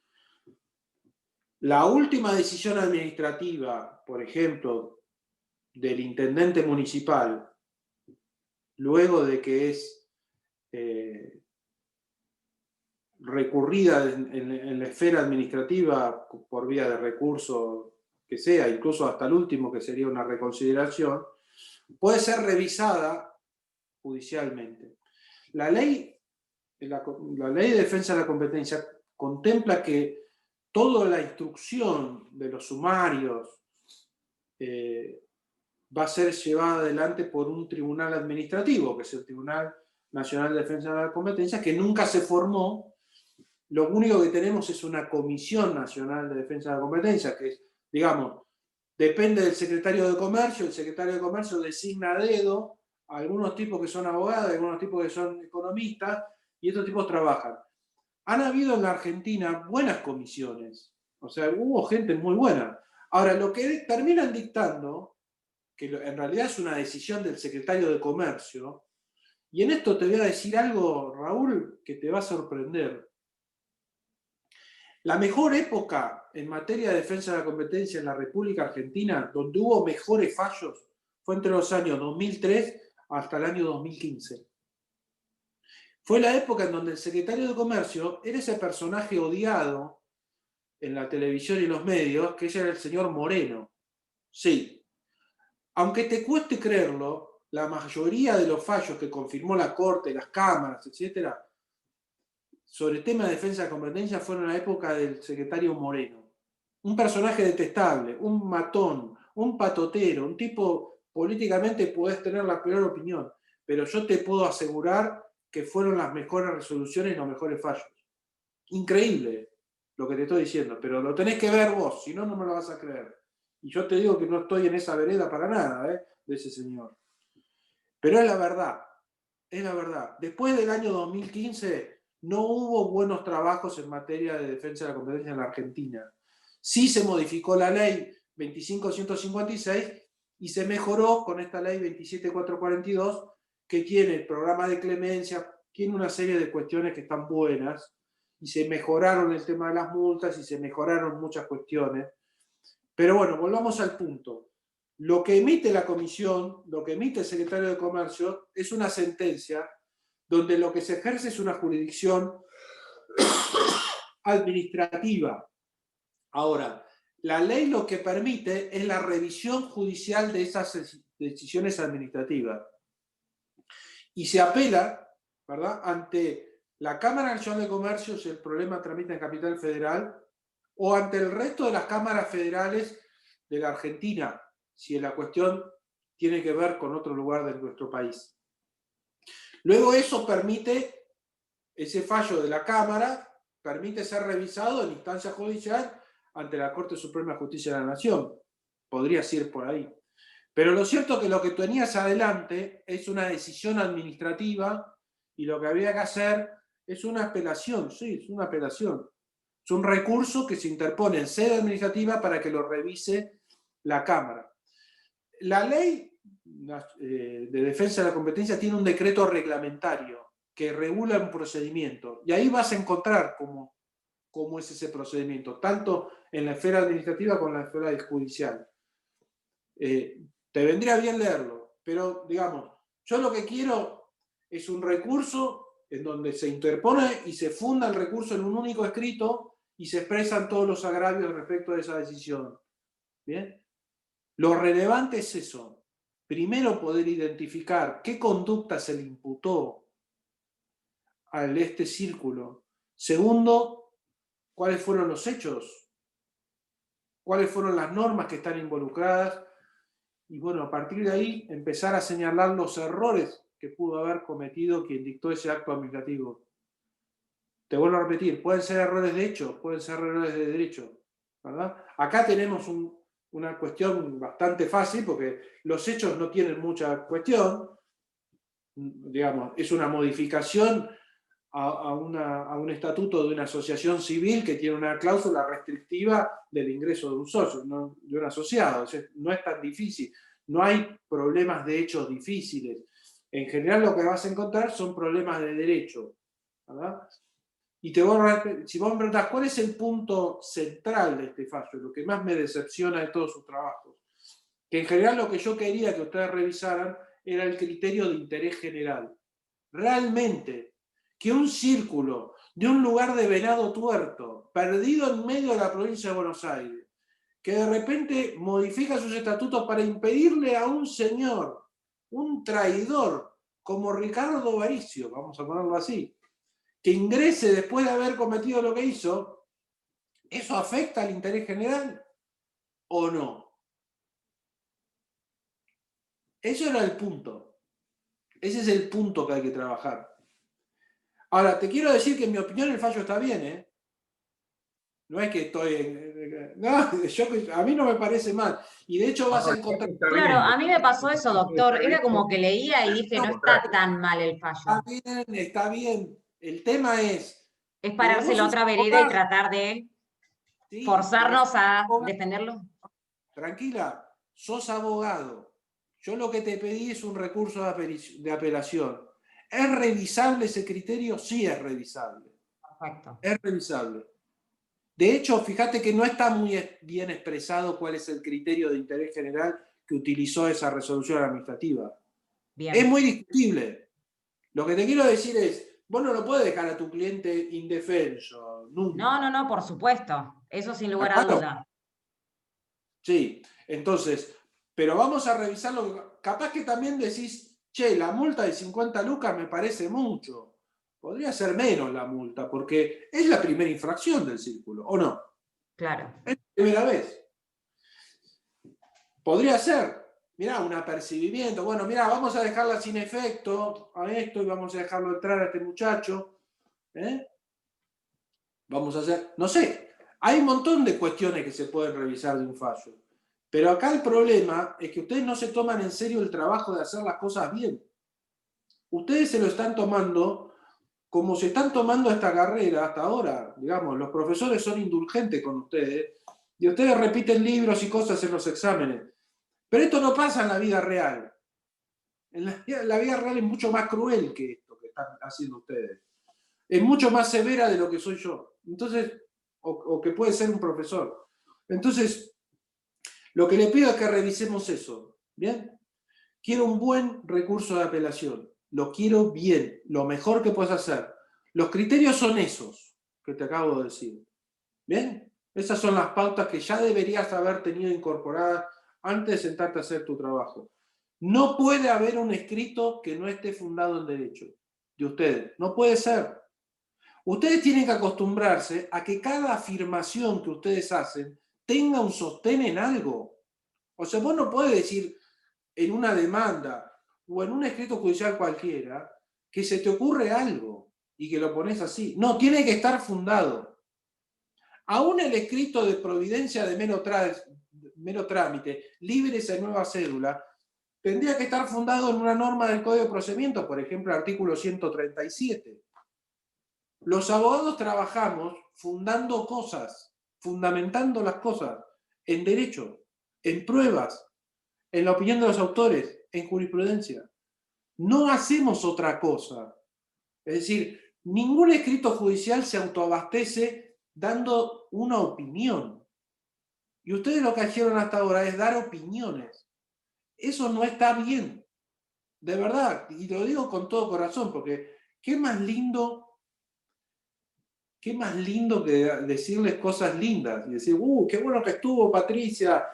la última decisión administrativa, por ejemplo, del intendente municipal, luego de que es recurrida en la esfera administrativa por vía de recurso que sea, incluso hasta el último que sería una reconsideración, puede ser revisada judicialmente. La ley de defensa de la competencia contempla que toda la instrucción de los sumarios va a ser llevada adelante por un tribunal administrativo, que es el Tribunal Nacional de Defensa de la Competencia, que nunca se formó. Lo único que tenemos es una Comisión Nacional de Defensa de la Competencia, que es, digamos, depende del secretario de Comercio. El secretario de Comercio designa a dedo a algunos tipos que son abogados, a algunos tipos que son economistas, y estos tipos trabajan. Han habido en la Argentina buenas comisiones, o sea, hubo gente muy buena. Ahora, lo que terminan dictando, que en realidad es una decisión del secretario de Comercio, y en esto te voy a decir algo, Raúl, que te va a sorprender. La mejor época en materia de defensa de la competencia en la República Argentina, donde hubo mejores fallos, fue entre los años 2003 hasta el año 2015. Fue la época en donde el secretario de Comercio era ese personaje odiado en la televisión y los medios, que era el señor Moreno. Sí. Aunque te cueste creerlo, la mayoría de los fallos que confirmó la Corte, las cámaras, etcétera, sobre el tema de defensa de competencia fueron en la época del secretario Moreno. Un personaje detestable, un matón, un patotero, un tipo políticamente podés tener la peor opinión, pero yo te puedo asegurar que fueron las mejores resoluciones y los mejores fallos. Increíble lo que te estoy diciendo, pero lo tenés que ver vos, si no, no me lo vas a creer. Y yo te digo que no estoy en esa vereda para nada, de ese señor. Pero es la verdad, es la verdad. Después del año 2015 no hubo buenos trabajos en materia de defensa de la competencia en la Argentina. Sí se modificó la ley 25.156 y se mejoró con esta ley 27.442, que tiene el programa de clemencia, tiene una serie de cuestiones que están buenas, y se mejoraron el tema de las multas y se mejoraron muchas cuestiones. Pero bueno, volvamos al punto. Lo que emite la comisión, lo que emite el secretario de Comercio, es una sentencia donde lo que se ejerce es una jurisdicción administrativa. Ahora, la ley lo que permite es la revisión judicial de esas decisiones administrativas. Y se apela, ¿verdad?, ante la Cámara Nacional de Comercio si el problema tramita en Capital Federal, o ante el resto de las cámaras federales de la Argentina, si la cuestión tiene que ver con otro lugar de nuestro país. Luego eso permite, ese fallo de la Cámara, permite ser revisado en instancia judicial ante la Corte Suprema de Justicia de la Nación. Podría ir por ahí. Pero lo cierto es que lo que tenías adelante es una decisión administrativa y lo que había que hacer es una apelación, sí, es una apelación. Es un recurso que se interpone en sede administrativa para que lo revise la Cámara. La ley de Defensa de la Competencia tiene un decreto reglamentario que regula un procedimiento. Y ahí vas a encontrar cómo es ese procedimiento, tanto en la esfera administrativa como en la esfera judicial. Te vendría bien leerlo, pero digamos, yo lo que quiero es un recurso en donde se interpone y se funda el recurso en un único escrito y se expresan todos los agravios respecto de esa decisión. ¿Bien? Lo relevante es eso. Primero, poder identificar qué conducta se le imputó a este círculo. Segundo, cuáles fueron los hechos, cuáles fueron las normas que están involucradas. Y bueno, a partir de ahí empezar a señalar los errores que pudo haber cometido quien dictó ese acto administrativo. Te vuelvo a repetir, pueden ser errores de hecho, pueden ser errores de derecho, ¿verdad? Acá tenemos una cuestión bastante fácil, porque los hechos no tienen mucha cuestión, digamos, es una modificación a un estatuto de una asociación civil que tiene una cláusula restrictiva del ingreso de un socio, no de un asociado. O sea, no es tan difícil, no hay problemas de hechos difíciles. En general lo que vas a encontrar son problemas de derecho, ¿verdad? Y si vos me preguntás, ¿cuál es el punto central de este fallo? Lo que más me decepciona de todos sus trabajos. Que en general lo que yo quería que ustedes revisaran era el criterio de interés general. Realmente, que un círculo de un lugar de Venado Tuerto, perdido en medio de la provincia de Buenos Aires, que de repente modifica sus estatutos para impedirle a un señor, un traidor, como Ricardo Varicio, vamos a ponerlo así, que ingrese después de haber cometido lo que hizo, ¿eso afecta al interés general o no? Eso era el punto. Ese es el punto que hay que trabajar. Ahora, te quiero decir que en mi opinión el fallo está bien, ¿eh? No es que estoy... No, a mí no me parece mal. Y de hecho vas a encontrar... Claro, a mí me pasó eso, doctor. Era como que leía y dije, no está tan mal el fallo. Está bien. El tema es... Es pero pararse vos la sos otra vereda y abogado, tratar de ¿sí? forzarnos Pero a defenderlo. tranquila, sos abogado. Yo lo que te pedí es un recurso de apelación. ¿Es revisable ese criterio? Sí, es revisable. Perfecto. Es revisable. De hecho, fíjate que no está muy bien expresado cuál es el criterio de interés general que utilizó esa resolución administrativa. Bien. Es muy discutible. Lo que te quiero decir es, vos no lo puedes dejar a tu cliente indefenso, nunca. No, por supuesto. Eso sin lugar a Claro. duda. Sí, entonces, pero vamos a revisarlo. Capaz que también decís, che, la multa de 50 lucas me parece mucho. Podría ser menos la multa, porque es la primera infracción del círculo, ¿o no? Claro. Es la primera vez. Podría ser, mirá, un apercibimiento. Bueno, mirá, vamos a dejarla sin efecto a esto y vamos a dejarlo entrar a este muchacho. Vamos a hacer, no sé, hay un montón de cuestiones que se pueden revisar de un fallo. Pero acá el problema es que ustedes no se toman en serio el trabajo de hacer las cosas bien. Ustedes se lo están tomando como se están tomando esta carrera hasta ahora. Digamos, los profesores son indulgentes con ustedes y ustedes repiten libros y cosas en los exámenes. Pero esto no pasa en la vida real. En la vida real es mucho más cruel que esto que están haciendo ustedes. Es mucho más severa de lo que soy yo. Entonces, o que puede ser un profesor. Entonces, lo que le pido es que revisemos eso. ¿Bien? Quiero un buen recurso de apelación. Lo quiero bien, lo mejor que puedes hacer. Los criterios son esos que te acabo de decir. ¿Bien? Esas son las pautas que ya deberías haber tenido incorporadas antes de sentarte a hacer tu trabajo. No puede haber un escrito que no esté fundado en derecho de ustedes. No puede ser. Ustedes tienen que acostumbrarse a que cada afirmación que ustedes hacen tenga un sostén en algo. O sea, vos no podés decir en una demanda o en un escrito judicial cualquiera que se te ocurre algo y que lo pones así. No, tiene que estar fundado. Aún el escrito de providencia de mero trámite, libre esa nueva cédula, tendría que estar fundado en una norma del Código de Procedimientos, por ejemplo, el artículo 137. Los abogados trabajamos fundando cosas, fundamentando las cosas en derecho, en pruebas, en la opinión de los autores, en jurisprudencia. No hacemos otra cosa. Es decir, ningún escrito judicial se autoabastece dando una opinión. Y ustedes lo que hicieron hasta ahora es dar opiniones. Eso no está bien. De verdad, y lo digo con todo corazón, porque qué más lindo que decirles cosas lindas y decir, qué bueno que estuvo Patricia,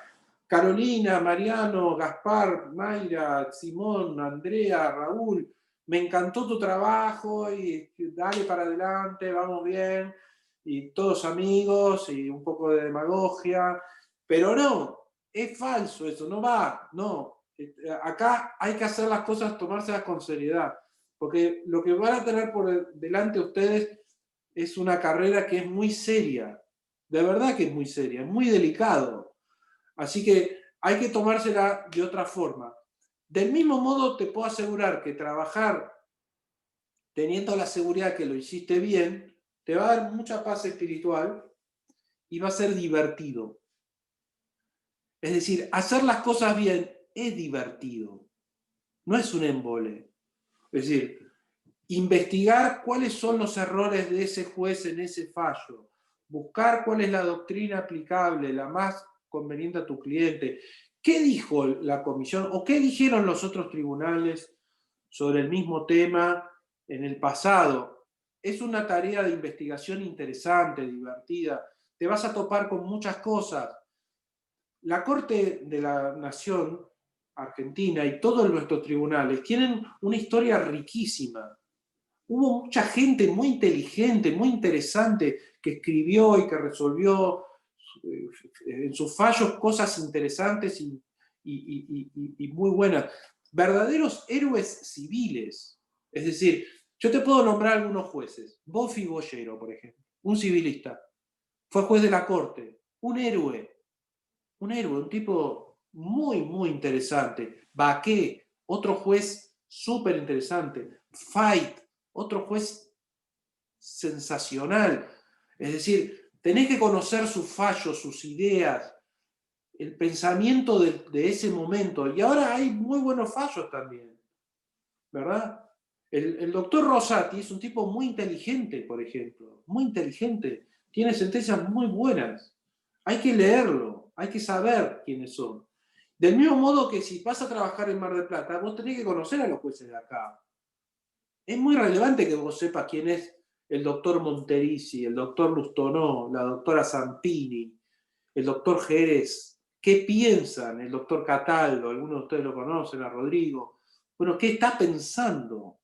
Carolina, Mariano, Gaspar, Mayra, Simón, Andrea, Raúl, me encantó tu trabajo y dale para adelante, vamos bien, y todos amigos y un poco de demagogia, pero no, es falso eso, no va, no. Acá hay que hacer las cosas, tomárselas con seriedad, porque lo que van a tener por delante ustedes es una carrera que es muy seria, de verdad que es muy seria, es muy delicado. Así que hay que tomársela de otra forma. Del mismo modo te puedo asegurar que trabajar teniendo la seguridad que lo hiciste bien, te va a dar mucha paz espiritual y va a ser divertido. Es decir, hacer las cosas bien es divertido, no es un embole. Es decir, investigar cuáles son los errores de ese juez en ese fallo, buscar cuál es la doctrina aplicable, la más conveniente a tu cliente. ¿Qué dijo la comisión o qué dijeron los otros tribunales sobre el mismo tema en el pasado? Es una tarea de investigación interesante, divertida. Te vas a topar con muchas cosas. La Corte de la Nación Argentina y todos nuestros tribunales tienen una historia riquísima. Hubo mucha gente muy inteligente, muy interesante, que escribió y que resolvió en sus fallos cosas interesantes y muy buenas. Verdaderos héroes civiles. Es decir, yo te puedo nombrar algunos jueces. Bofi Boyero, por ejemplo, un civilista. Fue juez de la Corte. Un héroe, un tipo muy, muy interesante. Baqué, otro juez súper interesante. Fait, otro juez sensacional. Es decir, tenés que conocer sus fallos, sus ideas, el pensamiento de ese momento. Y ahora hay muy buenos fallos también, ¿verdad? El doctor Rosati es un tipo muy inteligente, por ejemplo, muy inteligente. Tiene sentencias muy buenas. Hay que leerlo, hay que saber quiénes son. Del mismo modo que si vas a trabajar en Mar del Plata, vos tenés que conocer a los jueces de acá. Es muy relevante que vos sepas quién es el doctor Monterisi, el doctor Lustonó, la doctora Zampini, el doctor Jerez. ¿Qué piensan? El doctor Cataldo, algunos de ustedes lo conocen, a Rodrigo. Bueno, ¿qué está pensando?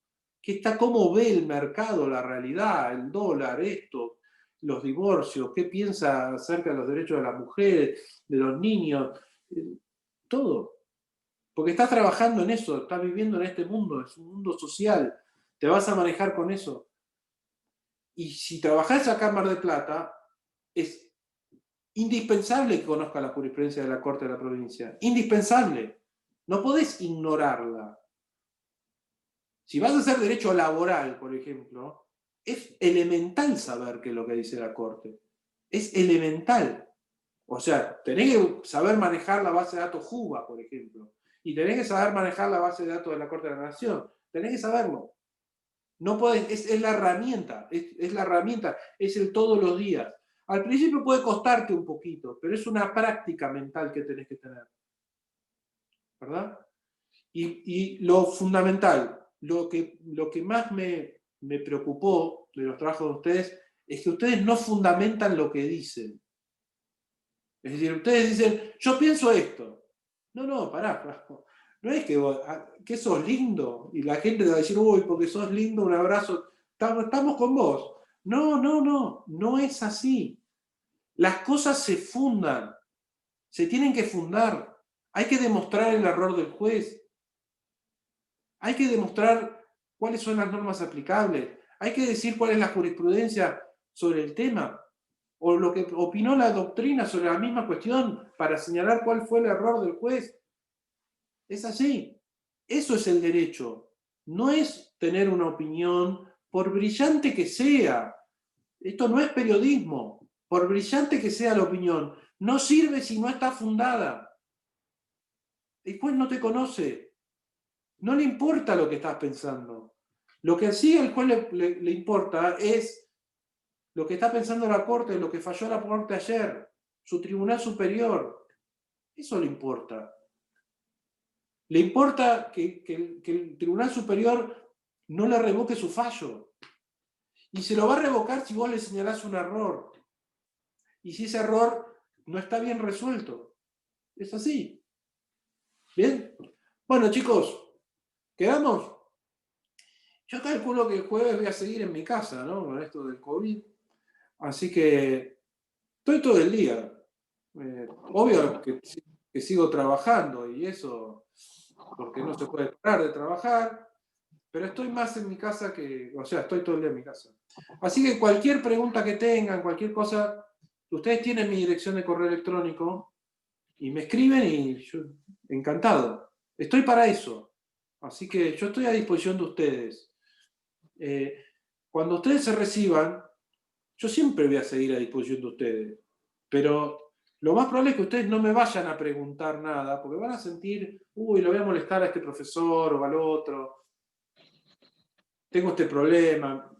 ¿Cómo ve el mercado, la realidad, el dólar, esto, los divorcios? ¿Qué piensa acerca de los derechos de las mujeres, de los niños? Todo. Porque estás trabajando en eso, estás viviendo en este mundo, es un mundo social. Te vas a manejar con eso. Y si trabajás acá en Mar del Plata, es indispensable que conozcas la jurisprudencia de la Corte de la provincia. Indispensable. No podés ignorarla. Si vas a hacer derecho laboral, por ejemplo, es elemental saber qué es lo que dice la Corte. Es elemental. O sea, tenés que saber manejar la base de datos JUBA, por ejemplo. Y tenés que saber manejar la base de datos de la Corte de la Nación. Tenés que saberlo. No podés, es la herramienta, es la herramienta, es el todos los días. Al principio puede costarte un poquito, pero es una práctica mental que tenés que tener. ¿Verdad? Y lo fundamental, lo que más me preocupó de los trabajos de ustedes es que ustedes no fundamentan lo que dicen. Es decir, ustedes dicen, yo pienso esto. No, pará. No es que sos lindo y la gente te va a decir, uy, porque sos lindo, un abrazo, estamos con vos. No es así. Las cosas se fundan, se tienen que fundar. Hay que demostrar el error del juez. Hay que demostrar cuáles son las normas aplicables. Hay que decir cuál es la jurisprudencia sobre el tema o lo que opinó la doctrina sobre la misma cuestión para señalar cuál fue el error del juez. Es así. Eso es el derecho. No es tener una opinión, por brillante que sea. Esto no es periodismo. Por brillante que sea la opinión, no sirve si no está fundada. El juez no te conoce. No le importa lo que estás pensando. Lo que sí al juez le importa es lo que está pensando la Corte, lo que falló la Corte ayer, su tribunal superior. Eso le importa. Le importa que el tribunal superior no le revoque su fallo. Y se lo va a revocar si vos le señalás un error. Y si ese error no está bien resuelto. Es así. ¿Bien? Bueno, chicos, ¿quedamos? Yo calculo que el jueves voy a seguir en mi casa, ¿no? Con esto del COVID. Así que estoy todo el día. Obvio que sigo trabajando y eso, porque no se puede parar de trabajar, pero estoy más en mi casa o sea, estoy todo el día en mi casa. Así que cualquier pregunta que tengan, cualquier cosa, ustedes tienen mi dirección de correo electrónico y me escriben y yo, encantado. Estoy para eso. Así que yo estoy a disposición de ustedes. Cuando ustedes se reciban, yo siempre voy a seguir a disposición de ustedes, pero lo más probable es que ustedes no me vayan a preguntar nada, porque van a sentir, uy, lo voy a molestar a este profesor o al otro, tengo este problema,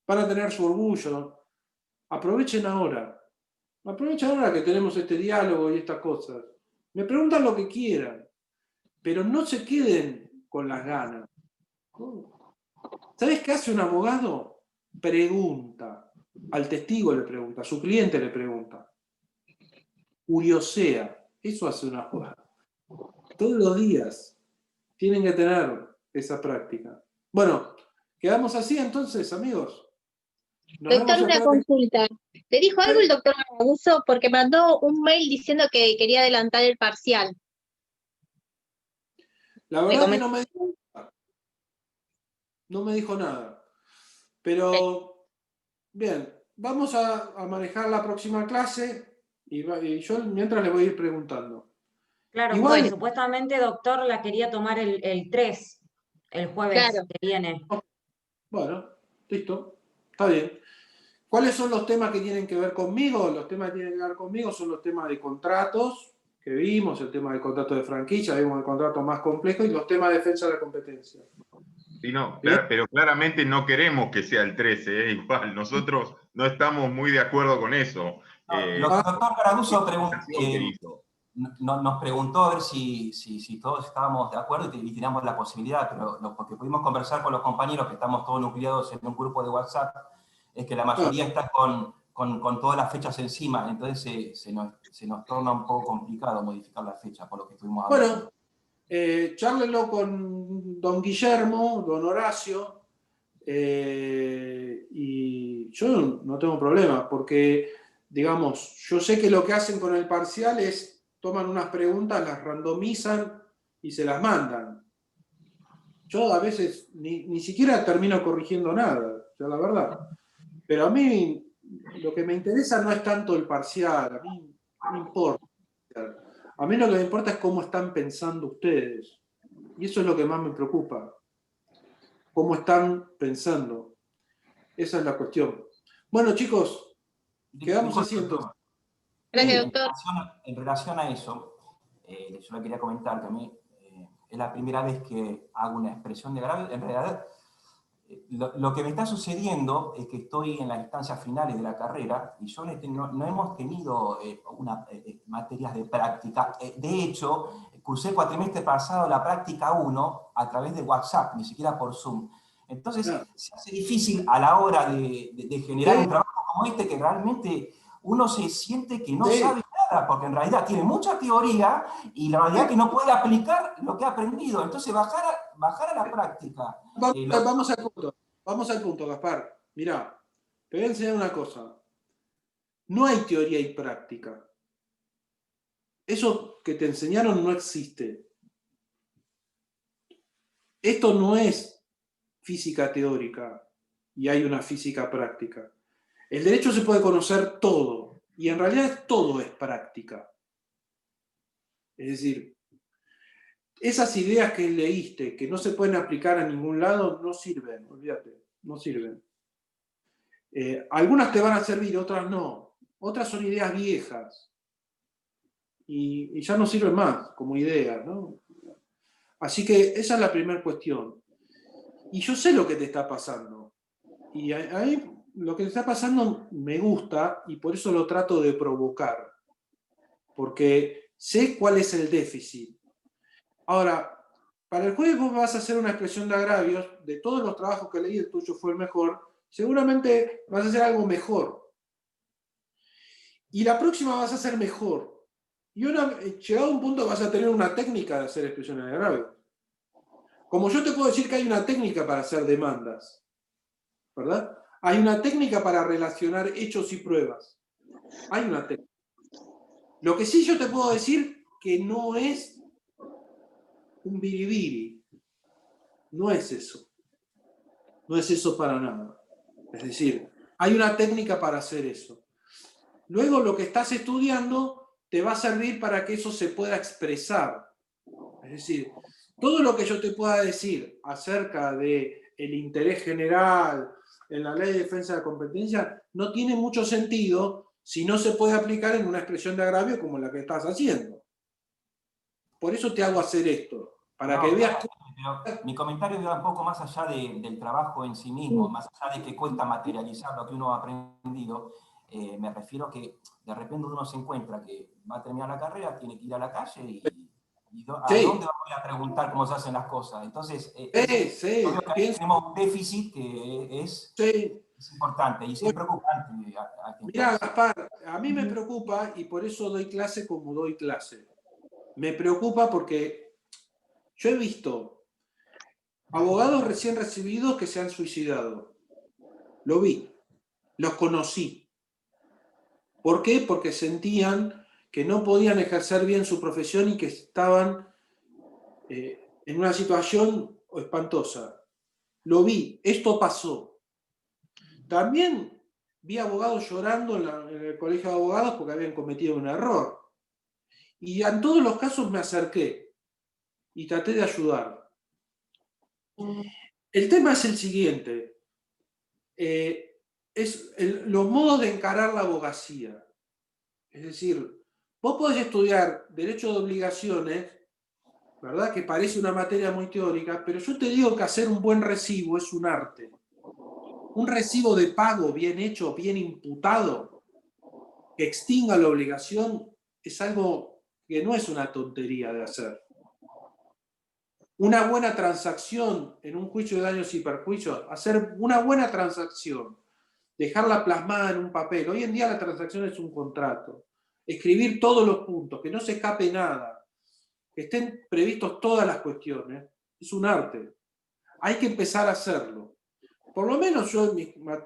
van a tener su orgullo. Aprovechen ahora que tenemos este diálogo y estas cosas. Me preguntan lo que quieran, pero no se queden con las ganas. ¿Sabes qué hace un abogado? Pregunta. Al testigo le pregunta, a su cliente le pregunta. Curiosea. Eso hace un abogado. Todos los días tienen que tener esa práctica. Bueno, quedamos así entonces, amigos. Doctor, una consulta. ¿Le dijo algo el doctor Garaguso? Porque mandó un mail diciendo que quería adelantar el parcial. La verdad que no me dijo nada. Pero, bien, vamos a manejar la próxima clase y yo mientras le voy a ir preguntando. Claro, Igual, porque supuestamente, doctor, la quería tomar el 3, el jueves que viene. Bueno, listo, está bien. ¿Cuáles son los temas que tienen que ver conmigo? Los temas que tienen que ver conmigo son los temas de contratos, que vimos, el tema del contrato de franquicia, vimos el contrato más complejo, y los temas de defensa de la competencia. Sí, no, pero claramente no queremos que sea el 13, igual, nosotros no estamos muy de acuerdo con eso. Lo que el doctor Garaguso nos preguntó a ver si todos estábamos de acuerdo y teníamos la posibilidad, pero lo que pudimos conversar con los compañeros, que estamos todos nucleados en un grupo de WhatsApp, es que la mayoría está con todas las fechas encima, entonces se nos torna un poco complicado modificar la fecha, por lo que estuvimos hablando. Bueno, chárlenlo con don Guillermo, don Horacio, y yo no tengo problema, porque, digamos, yo sé que lo que hacen con el parcial es toman unas preguntas, las randomizan y se las mandan. Yo a veces ni siquiera termino corrigiendo nada, ya la verdad. Pero a mí lo que me interesa no es tanto el parcial, a mí no me importa. A mí lo que me importa es cómo están pensando ustedes. Y eso es lo que más me preocupa. Cómo están pensando. Esa es la cuestión. Bueno, chicos, quedamos así entonces. Gracias, doctor. En relación a eso, yo le quería comentar que a mí es la primera vez que hago una expresión de agravio. En realidad, lo que me está sucediendo es que estoy en las instancias finales de la carrera y yo no hemos tenido materias de práctica. De hecho, cursé el cuatrimestre pasado la práctica 1 a través de WhatsApp, ni siquiera por Zoom. Entonces, se hace difícil a la hora de generar un trabajo como este, que realmente uno se siente que no sabe nada, porque en realidad tiene mucha teoría y la realidad es que no puede aplicar lo que ha aprendido. Entonces, bajar a la práctica. Vamos al punto, Gaspar. Mirá, te voy a enseñar una cosa. No hay teoría y práctica. Eso que te enseñaron no existe. Esto no es física teórica y hay una física práctica. El derecho se puede conocer todo y en realidad todo es práctica. Es decir, esas ideas que leíste que no se pueden aplicar a ningún lado no sirven, olvídate, no sirven. Algunas te van a servir, otras no. Otras son ideas viejas y ya no sirven más como ideas, ¿no? Así que esa es la primera cuestión. Y yo sé lo que te está pasando. Y a mí lo que te está pasando me gusta y por eso lo trato de provocar. Porque sé cuál es el déficit. Ahora, para el jueves vos vas a hacer una expresión de agravios. De todos los trabajos que leí, el tuyo fue el mejor. Seguramente vas a hacer algo mejor. Y la próxima vas a hacer mejor. Y llegado a un punto vas a tener una técnica de hacer expresiones de agravios. Como yo te puedo decir que hay una técnica para hacer demandas, ¿verdad? Hay una técnica para relacionar hechos y pruebas. Hay una técnica. Lo que sí yo te puedo decir que no es un biribiri. No es eso. No es eso para nada. Es decir, hay una técnica para hacer eso. Luego lo que estás estudiando te va a servir para que eso se pueda expresar. Es decir, todo lo que yo te pueda decir acerca del interés general en la ley de defensa de la competencia no tiene mucho sentido si no se puede aplicar en una expresión de agravio como la que estás haciendo. Por eso te hago hacer esto, para que veas... Pero mi comentario iba un poco más allá del trabajo en sí mismo, más allá de que cuesta materializar lo que uno ha aprendido. Me refiero que de repente uno se encuentra que va a terminar la carrera, tiene que ir a la calle y ¿a dónde voy a preguntar cómo se hacen las cosas? Entonces, tenemos un déficit que es importante y es preocupante. Mirá, Gaspar, a mí me preocupa y por eso doy clase como doy clase. Me preocupa porque yo he visto abogados recién recibidos que se han suicidado. Lo vi, los conocí. ¿Por qué? Porque sentían que no podían ejercer bien su profesión y que estaban en una situación espantosa. Lo vi, esto pasó. También vi abogados llorando en el colegio de abogados porque habían cometido un error. Y en todos los casos me acerqué y traté de ayudar. El tema es el siguiente. Los modos de encarar la abogacía. Es decir, vos podés estudiar derecho de obligaciones, ¿verdad? Que parece una materia muy teórica, pero yo te digo que hacer un buen recibo es un arte. Un recibo de pago bien hecho, bien imputado, que extinga la obligación, es algo que no es una tontería de hacer. Una buena transacción en un juicio de daños y perjuicios, hacer una buena transacción, dejarla plasmada en un papel. Hoy en día la transacción es un contrato. Escribir todos los puntos, que no se escape nada, que estén previstos todas las cuestiones, es un arte. Hay que empezar a hacerlo. Por lo menos yo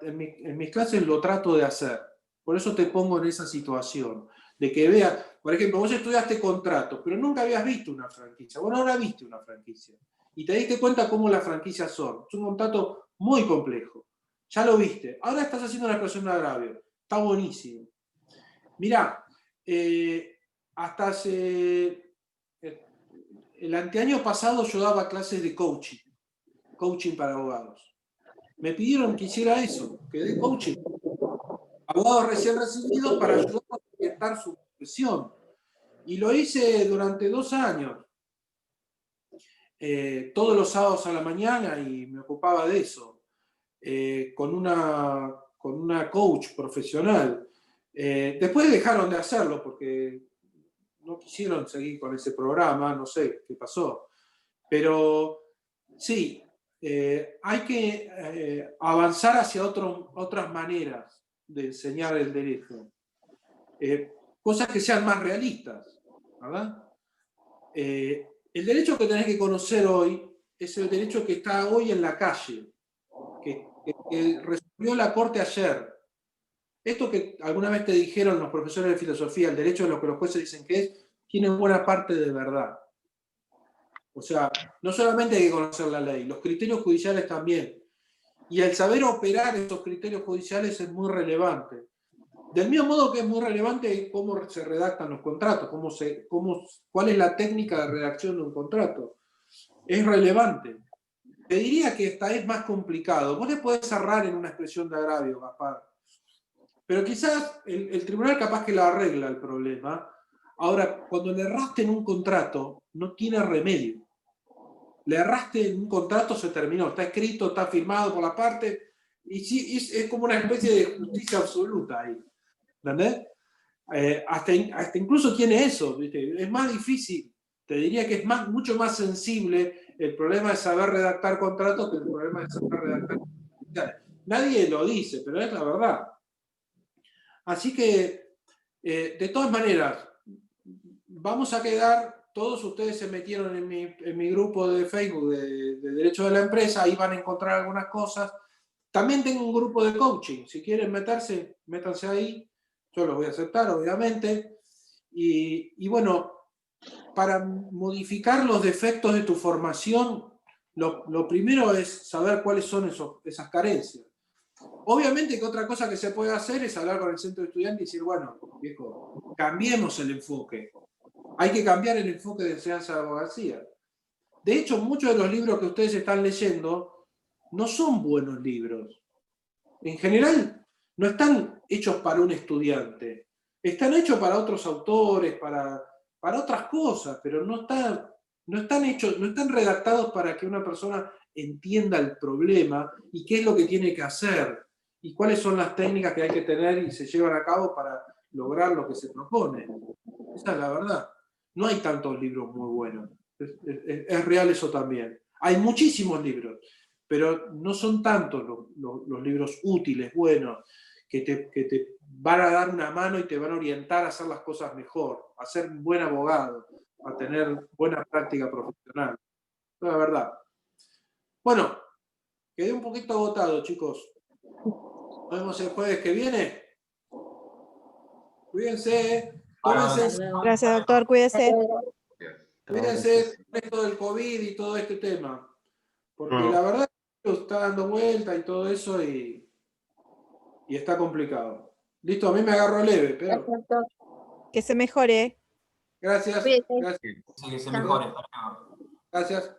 en mis clases lo trato de hacer. Por eso te pongo en esa situación. De que veas, por ejemplo, vos estudiaste contrato, pero nunca habías visto una franquicia. Bueno, ahora viste una franquicia. Y te diste cuenta cómo las franquicias son. Es un contrato muy complejo. Ya lo viste. Ahora estás haciendo una expresión de agravio. Está buenísimo. Mirá, hasta el anteaño pasado yo daba clases de coaching para abogados. Me pidieron que hiciera eso, que dé coaching. Abogados recién recibidos para ayudar a orientar su profesión. Y lo hice durante 2 años. Todos los sábados a la mañana y me ocupaba de eso. Con una coach profesional. Después dejaron de hacerlo porque no quisieron seguir con ese programa, no sé qué pasó. Pero sí, hay que avanzar hacia otras maneras de enseñar el derecho. Cosas que sean más realistas, ¿verdad? El derecho que tenés que conocer hoy es el derecho que está hoy en la calle, que resolvió la Corte ayer. Esto que alguna vez te dijeron los profesores de filosofía, el derecho de lo que los jueces dicen que es, tiene buena parte de verdad. O sea, no solamente hay que conocer la ley, los criterios judiciales también. Y el saber operar esos criterios judiciales es muy relevante. Del mismo modo que es muy relevante cómo se redactan los contratos, cuál es la técnica de redacción de un contrato. Es relevante. Te diría que esta es más complicado. Vos le podés cerrar en una expresión de agravio, Gaspar. Pero quizás el tribunal capaz que la arregla el problema. Ahora, cuando le erraste en un contrato, no tiene remedio. le erraste en un contrato, se terminó, está escrito, está firmado por la parte, y sí, es como una especie de justicia absoluta ahí, ¿entendés? Hasta incluso tiene eso, ¿viste? Es más difícil, te diría que es mucho más sensible el problema de saber redactar contratos que el problema de saber redactar contratos. Nadie lo dice, pero es la verdad. Así que, de todas maneras, vamos a quedar, todos ustedes se metieron en mi grupo de Facebook de Derecho de la Empresa, ahí van a encontrar algunas cosas. También tengo un grupo de coaching, si quieren meterse, métanse ahí, yo los voy a aceptar, obviamente. Y bueno, para modificar los defectos de tu formación, lo primero es saber cuáles son esas carencias. Obviamente que otra cosa que se puede hacer es hablar con el centro de estudiantes y decir, bueno, viejo, cambiemos el enfoque. Hay que cambiar el enfoque de enseñanza de abogacía. De hecho, muchos de los libros que ustedes están leyendo no son buenos libros. En general, no están hechos para un estudiante. Están hechos para otros autores, para otras cosas, pero no están redactados para que una persona entienda el problema y qué es lo que tiene que hacer y cuáles son las técnicas que hay que tener y se llevan a cabo para lograr lo que se propone. Esa es la verdad. No hay tantos libros muy buenos. Es real eso también. Hay muchísimos libros, pero no son tantos los libros útiles, buenos, que te van a dar una mano y te van a orientar a hacer las cosas mejor, a ser un buen abogado, a tener buena práctica profesional. Es la verdad. Bueno, quedé un poquito agotado, chicos. Nos vemos el jueves que viene. Cuídense. Gracias, doctor. Cuídese. Cuídense con esto del COVID y todo este tema. Porque la verdad es que está dando vuelta y todo eso y está complicado. Listo, a mí me agarró leve, pero. Que se mejore. Gracias. Cuídese. Gracias. Sí, que se mejore. Gracias.